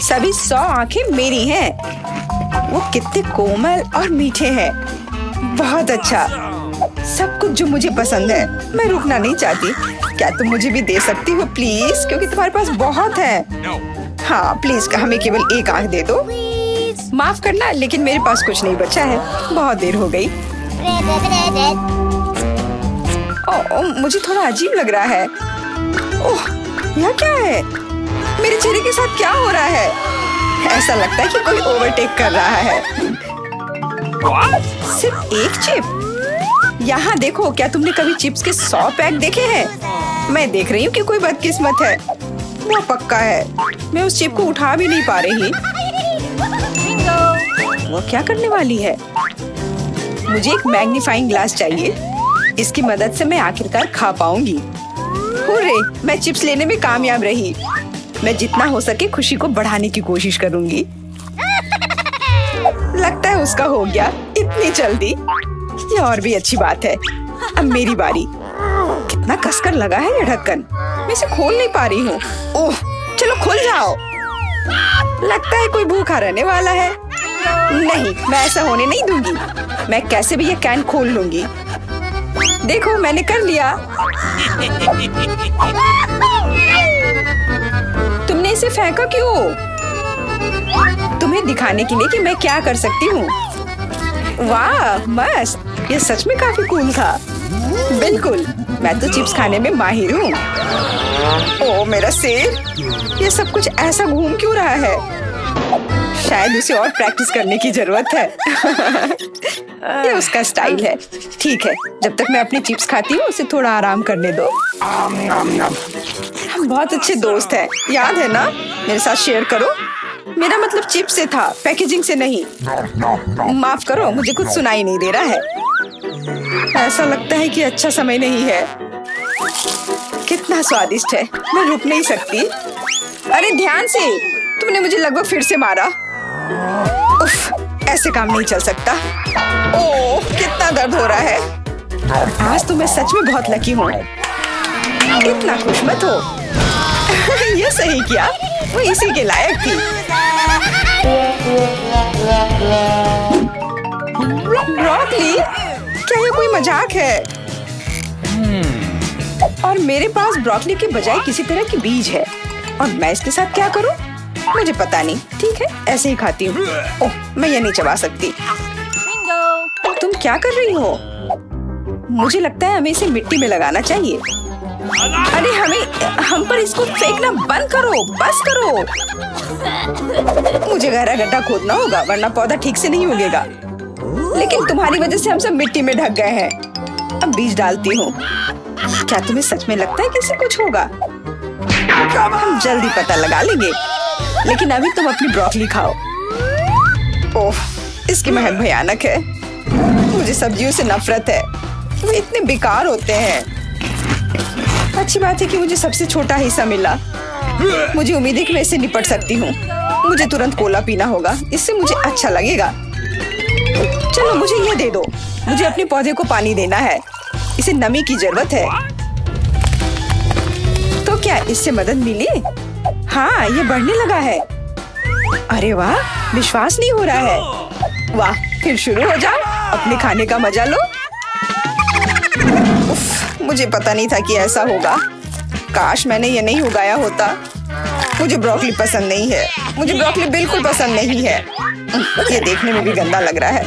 सभी 100 आंखें मेरी हैं। वो कितने कोमल और मीठे हैं। बहुत अच्छा, सब कुछ जो मुझे पसंद है। मैं रुकना नहीं चाहती। क्या तुम मुझे भी दे सकती हो प्लीज? क्योंकि तुम्हारे पास बहुत है। हाँ प्लीज, हमें केवल एक आंख दे दो। माफ करना, लेकिन मेरे पास कुछ नहीं बचा है। बहुत देर हो गई। ओह, मुझे थोड़ा अजीब लग रहा है। ओह, यह क्या है? मेरे चेहरे के साथ क्या हो रहा है? ऐसा लगता है कि कोई ओवरटेक कर रहा है। सिर्फ एक चिप? यहाँ देखो, क्या तुमने कभी चिप्स के 100 पैक देखे हैं? मैं देख रही हूँ कि कोई बदकिस्मत है। वो पक्का है। मैं उस चिप को उठा भी नहीं पा रही। वो क्या करने वाली है? मुझे एक मैग्नीफाइंग ग्लास चाहिए। इसकी मदद से मैं आखिरकार खा पाऊंगी। हुर्रे, मैं चिप्स लेने में कामयाब रही। मैं जितना हो सके खुशी को बढ़ाने की कोशिश करूंगी। लगता है उसका हो गया इतनी जल्दी। ये और भी अच्छी बात है। अब मेरी बारी। कितना कसकर लगा है ये ढक्कन। मैं इसे खोल नहीं पा रही हूँ। ओह, चलो खुल जाओ। लगता है कोई भूखा रहने वाला है। नहीं, मैं ऐसा होने नहीं दूंगी। मैं कैसे भी ये कैन खोल लूंगी। देखो, मैंने कर लिया। तुमने इसे फेंका क्यों? तुम्हें दिखाने के लिए कि मैं क्या कर सकती हूँ। वाह, मस्त। ये सच में काफी कूल था। बिल्कुल, मैं तो चिप्स खाने में माहिर हूँ। ओह, मेरा सिर। ये सब कुछ ऐसा घूम क्यों रहा है? शायद उसे और प्रैक्टिस करने की जरूरत है। ये उसका स्टाइल है। ठीक है, जब तक मैं अपनी चिप्स खाती हूँ उसे थोड़ा आराम करने दो। हम बहुत अच्छे दोस्त हैं, याद है ना? मेरे साथ शेयर करो। मेरा मतलब चिप्स से था, पैकेजिंग से नहीं। माफ करो, मुझे कुछ सुनाई नहीं दे रहा है। ऐसा लगता है कि अच्छा समय नहीं है। कितना स्वादिष्ट है, मैं रुक नहीं सकती। अरे ध्यान से, तुमने मुझे लगभग फिर से मारा। उफ, ऐसे काम नहीं चल सकता। ओह, कितना दर्द हो रहा है। आज तो मैं सच में बहुत लकी हूँ। इतना खुश मत हो। ये सही किया, वो इसी के लायक थी। ब्रोकली, क्या ये कोई मजाक है? और मेरे पास ब्रोकली के बजाय किसी तरह की बीज है और मैं इसके साथ क्या करूं? मुझे पता नहीं। ठीक है, ऐसे ही खाती हूँ। ओह, मैं ये नहीं चबा सकती। तुम क्या कर रही हो? मुझे लगता है हमें इसे मिट्टी में लगाना चाहिए। अरे हम पर इसको फेंकना बंद करो, बस करो। मुझे गहरा गड्ढा खोदना होगा वरना पौधा ठीक से नहीं उगेगा। लेकिन तुम्हारी वजह से हम सब मिट्टी में ढक गए हैं। अब बीज डालती हूँ। क्या तुम्हें सच में लगता है कि इससे कुछ होगा? हम जल्दी पता लगा लेंगे। लेकिन अभी तुम अपनी ब्रोकली खाओ। ओह, इसकी महक भयानक है। मुझे सब्जियों से नफरत है, वे इतने बेकार होते हैं। अच्छी बात है कि मुझे सबसे छोटा हिस्सा मिला। मुझे उम्मीद है कि मैं इससे निपट सकती हूँ। मुझे तुरंत कोला पीना होगा, इससे मुझे अच्छा लगेगा। चलो मुझे ये दे दो। मुझे अपने पौधे को पानी देना है, इसे नमी की जरूरत है। तो क्या इससे मदद मिली? हाँ, ये बढ़ने लगा है। अरे वाह, विश्वास नहीं हो रहा है। वाह, फिर शुरू हो जाओ, अपने खाने का मजा लो। उफ, मुझे पता नहीं था कि ऐसा होगा। काश मैंने ये नहीं उगाया होता। मुझे ब्रोकली पसंद नहीं है। मुझे ब्रोकली बिल्कुल पसंद नहीं है। ये देखने में भी गंदा लग रहा है।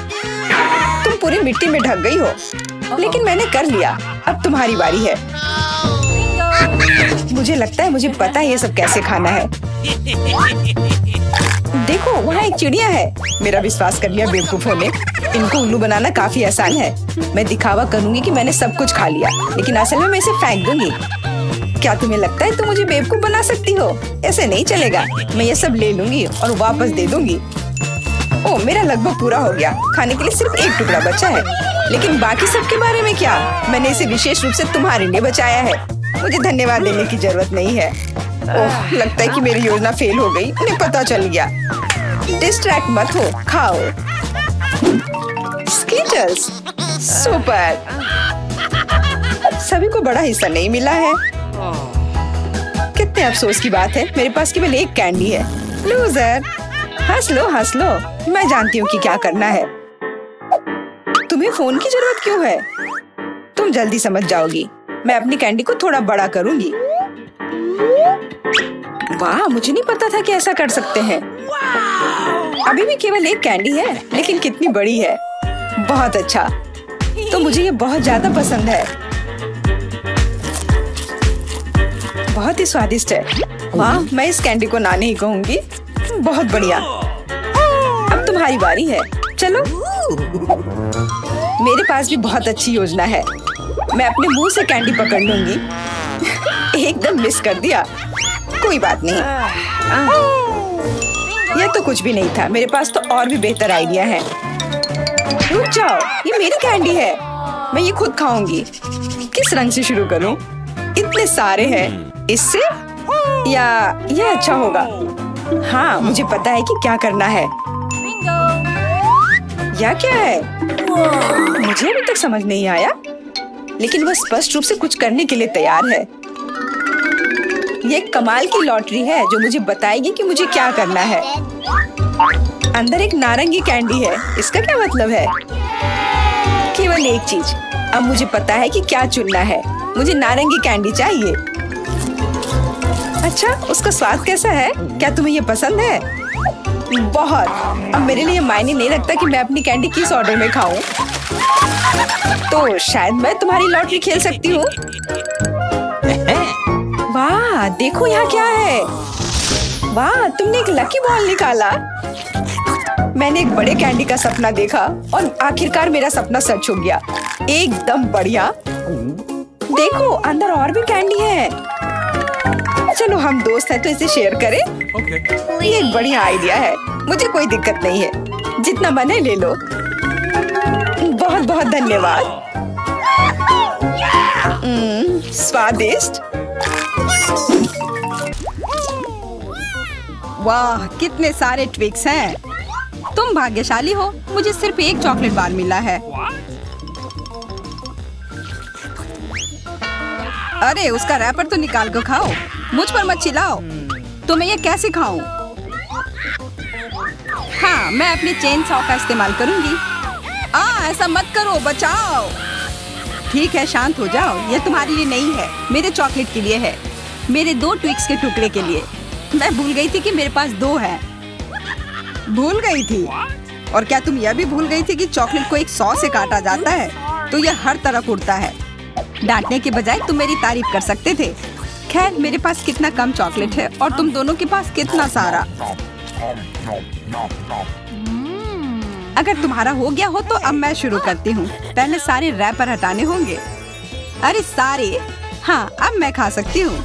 तुम पूरी मिट्टी में ढक गई हो, लेकिन मैंने कर लिया। अब तुम्हारी बारी है। मुझे लगता है मुझे पता है ये सब कैसे खाना है। देखो, वहाँ एक चिड़िया है। मेरा विश्वास कर लिया बेवकूफों ने। इनको उल्लू बनाना काफी आसान है। मैं दिखावा करूंगी कि मैंने सब कुछ खा लिया, लेकिन असल में मैं इसे फेंक दूंगी। क्या तुम्हें लगता है तुम मुझे बेवकूफ बना सकती हो? ऐसे नहीं चलेगा। मैं ये सब ले लूंगी और वापस दे दूंगी। ओह, मेरा लगभग पूरा हो गया। खाने के लिए सिर्फ एक टुकड़ा बचा है। लेकिन बाकी सब के बारे में क्या? मैंने इसे विशेष रूप से तुम्हारे लिए बचाया है। मुझे धन्यवाद देने की जरूरत नहीं है। ओह, लगता है कि मेरी योजना फेल हो गई। उन्हें पता चल गया। डिस्ट्रैक्ट मत हो, खाओ। Skittles, super. सभी को बड़ा हिस्सा नहीं मिला है। कितने अफसोस की बात है, मेरे पास केवल एक कैंडी है। लूजर, हंस लो हंस लो। मैं जानती हूँ कि क्या करना है। तुम्हें फोन की जरूरत क्यों है? तुम जल्दी समझ जाओगी। मैं अपनी कैंडी को थोड़ा बड़ा करूंगी। वाह, मुझे नहीं पता था कि ऐसा कर सकते हैं। अभी भी केवल एक कैंडी है, लेकिन कितनी बड़ी है। बहुत अच्छा, तो मुझे ये बहुत ज्यादा पसंद है। बहुत ही स्वादिष्ट है। वाह, मैं इस कैंडी को ना नहीं कहूंगी। बहुत बढ़िया। अब तुम्हारी बारी है। चलो। मेरे पास भी बहुत अच्छी योजना है। मैं अपने मुंह से कैंडी पकड़ लूंगी। एकदम मिस कर दिया। कोई बात नहीं। यह तो कुछ भी नहीं था। मेरे पास तो और भी बेहतर आइडिया है। रुक जाओ, ये मेरी कैंडी है। मैं ये खुद खाऊंगी। किस रंग से शुरू करूं? इतने सारे हैं। इससे या ये अच्छा होगा? हाँ, मुझे पता है कि क्या करना है। यह क्या है? मुझे अभी तक समझ नहीं आया, लेकिन वह स्पष्ट रूप से कुछ करने के लिए तैयार है। ये एक कमाल की लॉटरी है जो मुझे बताएगी कि मुझे क्या करना है। अंदर एक नारंगी कैंडी है। इसका क्या मतलब है? केवल एक चीज। अब मुझे पता है कि क्या चुनना है। मुझे नारंगी कैंडी चाहिए। अच्छा, उसका स्वाद कैसा है? क्या तुम्हें ये पसंद है? बहुत। अब मेरे लिए मायने नहीं रखता कि मैं अपनी कैंडी किस ऑर्डर में खाऊं। तो शायद मैं तुम्हारी लॉटरी खेल सकती हूँ। वाह, देखो यहाँ क्या है। वाह, तुमने एक लकी बॉल निकाला। मैंने एक बड़े कैंडी का सपना देखा और आखिरकार मेरा सपना सच हो गया। एकदम बढ़िया। देखो अंदर और भी कैंडी है। चलो हम दोस्त हैं तो इसे शेयर करें। Okay. ये एक बढ़िया आइडिया है। मुझे कोई दिक्कत नहीं है, जितना मन है ले लो। बहुत बहुत धन्यवाद। स्वादिष्ट। वाह, कितने सारे ट्विक्स हैं। तुम भाग्यशाली हो, मुझे सिर्फ एक चॉकलेट बार मिला है। अरे उसका रैपर तो निकाल कर खाओ, मुझ पर मत चिल्लाओ। तो मैं ये कैसे खाऊं? हाँ, मैं अपनी चेन सॉ का इस्तेमाल करूंगी। ऐसा मत करो, बचाओ। ठीक है, शांत हो जाओ। ये तुम्हारे लिए नहीं है, मेरे चॉकलेट के लिए है, मेरे 2 ट्विक्स के टुकड़े के लिए। मैं भूल गई थी कि मेरे पास 2 है। भूल गई थी? और क्या तुम यह भी भूल गई थी कि चॉकलेट को एक सॉ से काटा जाता है तो यह हर तरफ उड़ता है? डांटने के बजाय तुम मेरी तारीफ कर सकते थे। खैर, मेरे पास कितना कम चॉकलेट है और तुम दोनों के पास कितना सारा। अगर तुम्हारा हो गया हो तो अब मैं शुरू करती हूँ। पहले सारे रैपर हटाने होंगे। अरे सारे? हाँ, अब मैं खा सकती हूँ।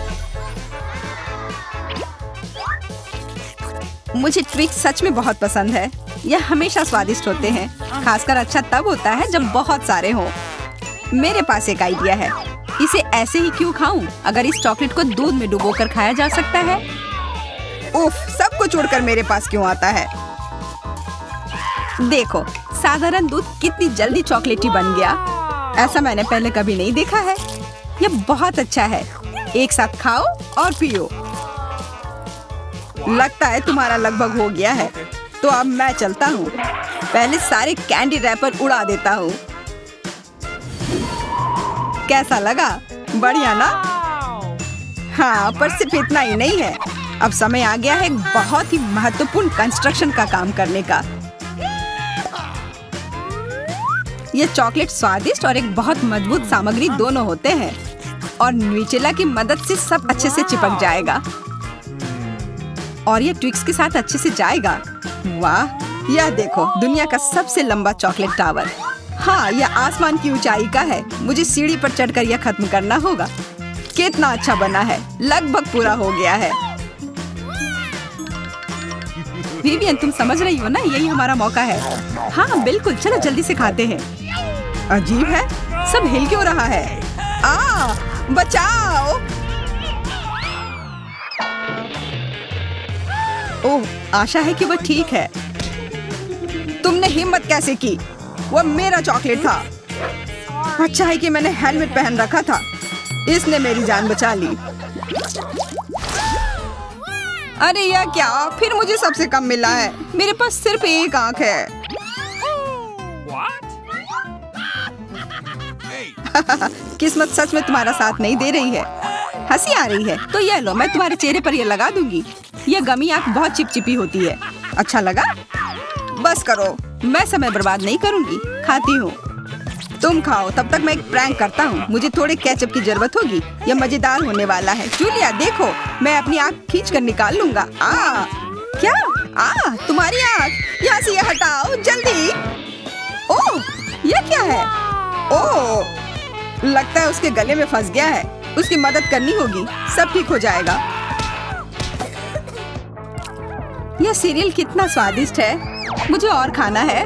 मुझे ट्विक्स सच में बहुत पसंद है। यह हमेशा स्वादिष्ट होते हैं। खासकर अच्छा तब होता है जब बहुत सारे हों। मेरे पास एक आइडिया है। इसे ऐसे ही क्यों खाऊं? अगर इस चॉकलेट को दूध में डुबोकर खाया जा सकता है। उफ, सब कुछ उड़कर मेरे पास क्यों आता है? देखो, साधारण दूध कितनी जल्दी चॉकलेटी बन गया। ऐसा मैंने पहले कभी नहीं देखा है। यह बहुत अच्छा है। एक साथ खाओ और पियो। लगता है तुम्हारा लगभग हो गया है, तो अब मैं चलता हूँ। पहले सारे कैंडी रैपर उड़ा देता हूँ। कैसा लगा? बढ़िया ना? हाँ, पर सिर्फ इतना ही नहीं है। अब समय आ गया है एक बहुत ही महत्वपूर्ण कंस्ट्रक्शन का काम करने का। ये चॉकलेट स्वादिष्ट और एक बहुत मजबूत सामग्री दोनों होते हैं और न्यूटेला की मदद से सब अच्छे से चिपक जाएगा और ये ट्विक्स के साथ अच्छे से जाएगा। वाह, यह देखो, दुनिया का सबसे लंबा चॉकलेट टावर। हाँ, यह आसमान की ऊंचाई का है। मुझे सीढ़ी पर चढ़कर यह खत्म करना होगा। कितना अच्छा बना है, लगभग पूरा हो गया है। विवियन, तुम समझ रही हो ना, यही हमारा मौका है। हाँ बिल्कुल, चलो जल्दी से खाते हैं। अजीब है, सब हिल क्यों रहा है? बचाओ! ओह, आशा है कि वह ठीक है। तुमने हिम्मत कैसे की? वह मेरा चॉकलेट था। अच्छा है कि मैंने हेलमेट पहन रखा था। इसने मेरी जान बचा ली। अरे यह क्या? फिर मुझे सबसे कम मिला है। मेरे पास सिर्फ एक आंख है। किस्मत सच में तुम्हारा साथ नहीं दे रही है। हंसी आ रही है तो यह लो, मैं तुम्हारे चेहरे पर यह लगा दूंगी। यह गमी आंख बहुत चिपचिपी होती है। अच्छा लगा? बस करो, मैं समय बर्बाद नहीं करूंगी। खाती हूँ, तुम खाओ। तब तक मैं एक प्रैंक करता हूँ। मुझे थोड़े केचप की जरूरत होगी। यह मजेदार होने वाला है। जूलिया देखो, मैं अपनी आँख खींच कर निकाल लूंगा। क्या? तुम्हारी आँख? यहाँ से यह हटाओ जल्दी। ओह, यह क्या है? ओह, लगता है उसके गले में फंस गया है। उसकी मदद करनी होगी, सब ठीक हो जाएगा। यह सीरियल कितना स्वादिष्ट है। मुझे और खाना है।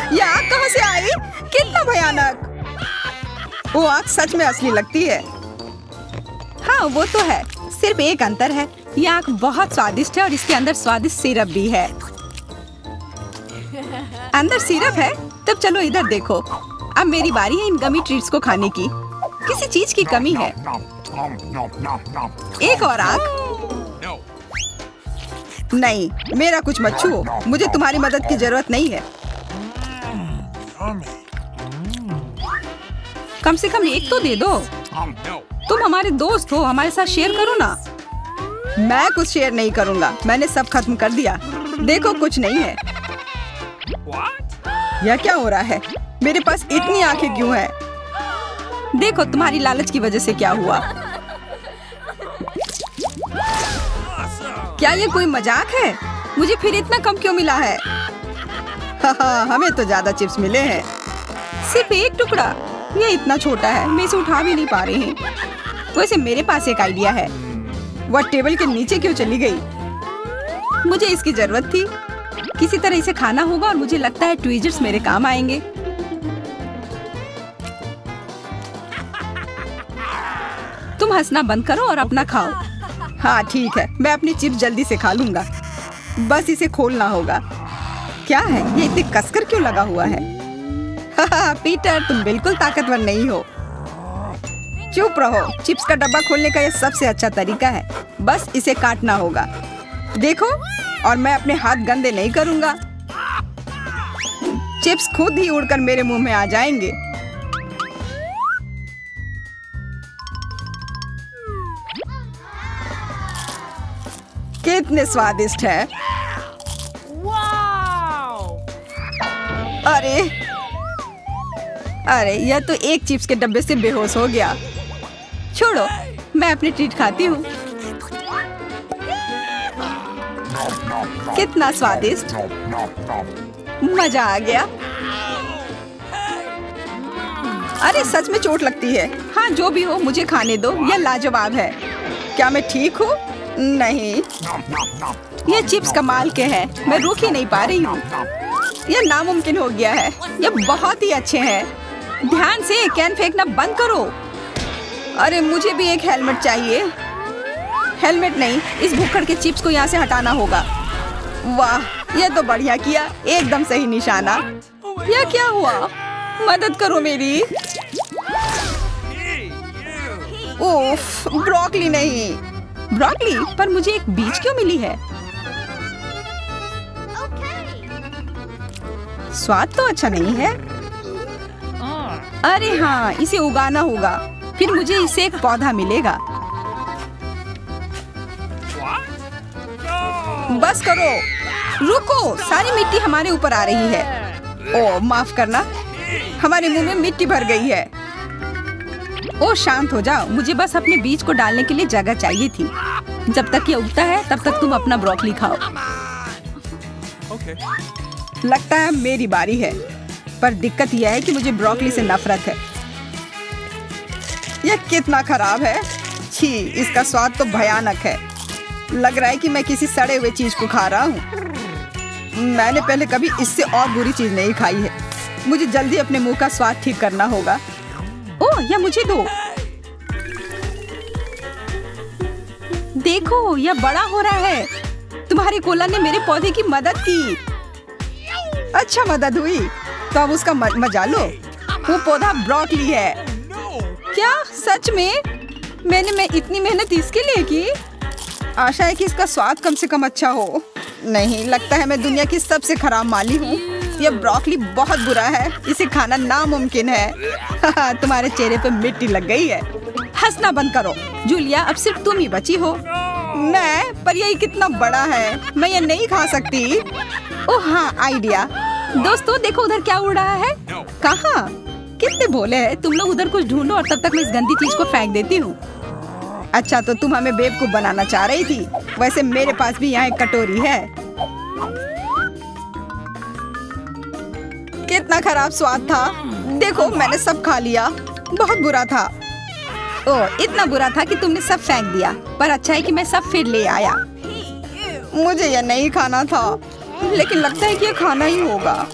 यह आग कहाँ से आई? कितना भयानक! वो आग सच में असली लगती है। हाँ वो तो है, सिर्फ एक अंतर है। यह आग बहुत स्वादिष्ट है और इसके अंदर स्वादिष्ट सिरप भी है। अंदर सिरप है? तब चलो इधर देखो। अब मेरी बारी है इन गमी ट्रीट्स को खाने की। किसी चीज की कमी है। एक और आग? नहीं, मेरा कुछ मत छुओ। मुझे तुम्हारी मदद की जरूरत नहीं है। कम से कम एक तो दे दो। तुम हमारे दोस्त हो, हमारे साथ शेयर करो ना। मैं कुछ शेयर नहीं करूंगा। मैंने सब खत्म कर दिया। देखो, कुछ नहीं है। यह क्या हो रहा है? मेरे पास इतनी आंखें क्यों हैं? देखो, तुम्हारी लालच की वजह से क्या हुआ। क्या ये कोई मजाक है? मुझे फिर इतना कम क्यों मिला है? हमें तो ज्यादा चिप्स मिले हैं। सिर्फ एक टुकड़ा? ये इतना छोटा है, मैं इसे उठा भी नहीं पा रही हूँ। वैसे मेरे पास एक आइडिया है। वह टेबल के नीचे क्यों चली गई? मुझे इसकी जरूरत थी। किसी तरह इसे खाना होगा और मुझे लगता है ट्वीजर्स मेरे काम आएंगे। तुम हंसना बंद करो और अपना खाओ। हाँ ठीक है, मैं अपनी चिप्स जल्दी से खा लूंगा। बस इसे खोलना होगा। क्या है ये इतनी कसकर क्यों लगा हुआ है? पीटर, तुम बिल्कुल ताकतवर नहीं हो। चुप रहो। चिप्स का डब्बा खोलने का यह सबसे अच्छा तरीका है। बस इसे काटना होगा। देखो, और मैं अपने हाथ गंदे नहीं करूंगा। चिप्स खुद ही उड़कर मेरे मुंह में आ जाएंगे। कितने स्वादिष्ट है। अरे यह तो एक चिप्स के डब्बे से बेहोश हो गया। छोड़ो, मैं अपनी ट्रीट खाती हूँ। कितना स्वादिष्ट, मजा आ गया। अरे सच में चोट लगती है। हाँ जो भी हो, मुझे खाने दो। यह लाजवाब है। क्या मैं ठीक हूँ? नहीं, ये चिप्स कमाल के हैं। मैं रुक ही नहीं पा रही हूँ। यह नामुमकिन हो गया है। ये बहुत ही अच्छे हैं। ध्यान से, कैन फेंकना बंद करो। अरे मुझे भी एक हेलमेट चाहिए। हेलमेट नहीं, इस भुक्कड़ के चिप्स को यहाँ से हटाना होगा। वाह, यह तो बढ़िया किया। एकदम सही निशाना। यह क्या हुआ? मदद करो मेरी। उफ, ब्रोकली नहीं। ब्रोकली? पर मुझे एक बीज क्यों मिली है? स्वाद तो अच्छा नहीं है। अरे हाँ, इसे उगाना होगा। फिर मुझे इससे एक पौधा मिलेगा। बस करो। रुको, सारी मिट्टी हमारे ऊपर आ रही है। ओह माफ करना, हमारे मुंह में मिट्टी भर गई है। ओह शांत हो जाओ। मुझे बस अपने बीज को डालने के लिए जगह चाहिए थी। जब तक ये उगता है तब तक तुम अपना ब्रोकली खाओ। लगता है मेरी बारी है, पर दिक्कत यह है कि मुझे ब्रोकली से नफरत है। यह कितना खराब है। छी, इसका स्वाद तो भयानक है। लग रहा है कि मैं किसी सड़े हुए चीज को खा रहा हूँ। मैंने पहले कभी इससे और बुरी चीज नहीं खाई है। मुझे जल्दी अपने मुंह का स्वाद ठीक करना होगा। ओह, यह मुझे दो। देखो, यह बड़ा हो रहा है। तुम्हारे कोला ने मेरे पौधे की मदद की। अच्छा मदद हुई, तो अब उसका मजा लो। वो पौधा ब्रोकली है। क्या सच में? मैंने इतनी मेहनत इसके लिए की। आशा है कि इसका स्वाद कम से कम अच्छा हो। नहीं, लगता है मैं दुनिया की सबसे खराब माली हूँ। यह ब्रोकली बहुत बुरा है। इसे खाना नामुमकिन है। तुम्हारे चेहरे पे मिट्टी लग गई है। हंसना बंद करो। जूलिया, अब सिर्फ तुम ही बची हो। मैं? पर यह कितना बड़ा है, मैं ये नहीं खा सकती। ओह हाँ, आइडिया। दोस्तों देखो, उधर क्या उड़ रहा है। कहाँ? कितने भोले हैं तुम लोग। उधर कुछ ढूंढो और तब तक मैं इस गंदी चीज को फेंक देती हूँ। अच्छा, तो तुम हमें बेवकूफ बनाना चाह रही थी। वैसे मेरे पास भी यहाँ एक कटोरी है। कितना खराब स्वाद था। देखो, मैंने सब खा लिया। बहुत बुरा था। ओह, इतना बुरा था कि तुमने सब फेंक दिया। पर अच्छा है कि मैं सब फिर ले आया। मुझे यह नहीं खाना था, लेकिन लगता है कि यह खाना ही होगा।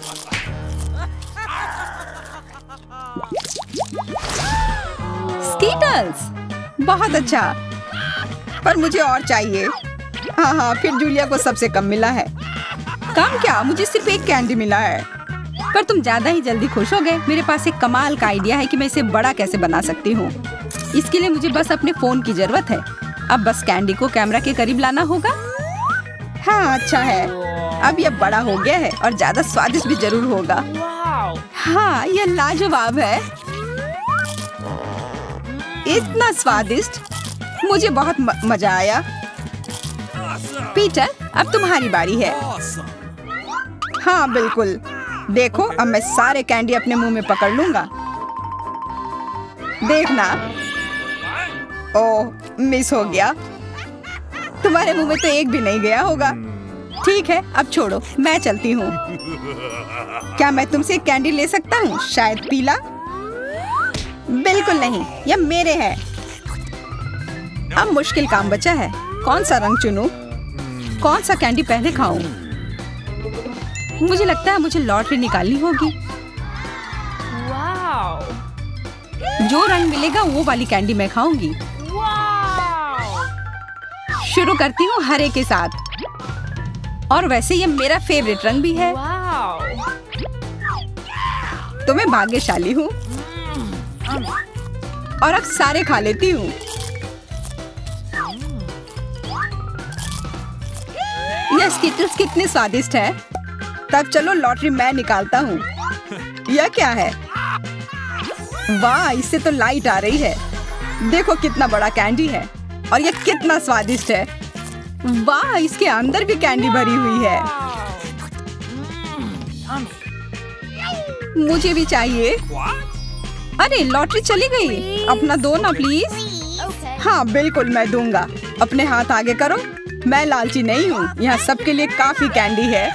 स्कीटल्स, बहुत अच्छा। पर मुझे और चाहिए। हाँ, फिर जूलिया को सबसे कम मिला है। कम क्या? मुझे सिर्फ एक कैंडी मिला है। पर तुम ज्यादा ही जल्दी खुश हो गए। मेरे पास एक कमाल का आइडिया है कि मैं इसे बड़ा कैसे बना सकती हूँ। इसके लिए मुझे बस अपने फोन की जरूरत है। अब बस कैंडी को कैमरा के करीब लाना होगा। हाँ, अच्छा है। अब यह बड़ा हो गया है और ज्यादा स्वादिष्ट भी जरूर होगा। हाँ, यह लाजवाब है। इतना स्वादिष्ट, मुझे बहुत मजा आया। पीटर, अब तुम्हारी बारी है। हाँ बिल्कुल। देखो, अब मैं सारे कैंडी अपने मुंह में पकड़ लूंगा। देखना। ओह, मिस हो गया। तुम्हारे मुंह में तो एक भी नहीं गया होगा। ठीक है, अब छोड़ो, मैं चलती हूँ। क्या मैं तुमसे एक कैंडी ले सकता हूँ? शायद पीला? बिल्कुल नहीं, यह मेरे है। अब मुश्किल काम बचा है, कौन सा रंग चुनूं? कौन सा कैंडी पहले खाऊं? मुझे लगता है मुझे लॉटरी निकालनी होगी। जो रंग मिलेगा वो वाली कैंडी मैं खाऊंगी। शुरू करती हूँ हरे के साथ, और वैसे ये मेरा फेवरेट रंग भी है। तो मैं भाग्यशाली हूँ और अब सारे खा लेती हूँ। यह स्किटल्स कितने स्वादिष्ट है। तब चलो लॉटरी मैं निकालता हूँ। यह क्या है? वाह, इससे तो लाइट आ रही है। देखो कितना बड़ा कैंडी है और यह कितना स्वादिष्ट है। वाह, इसके अंदर भी कैंडी भरी हुई है। मुझे भी चाहिए। अरे लॉटरी चली गई। अपना दो ना प्लीज। हाँ बिल्कुल, मैं दूंगा। अपने हाथ आगे करो। मैं लालची नहीं हूँ। यहाँ सबके लिए काफी कैंडी है।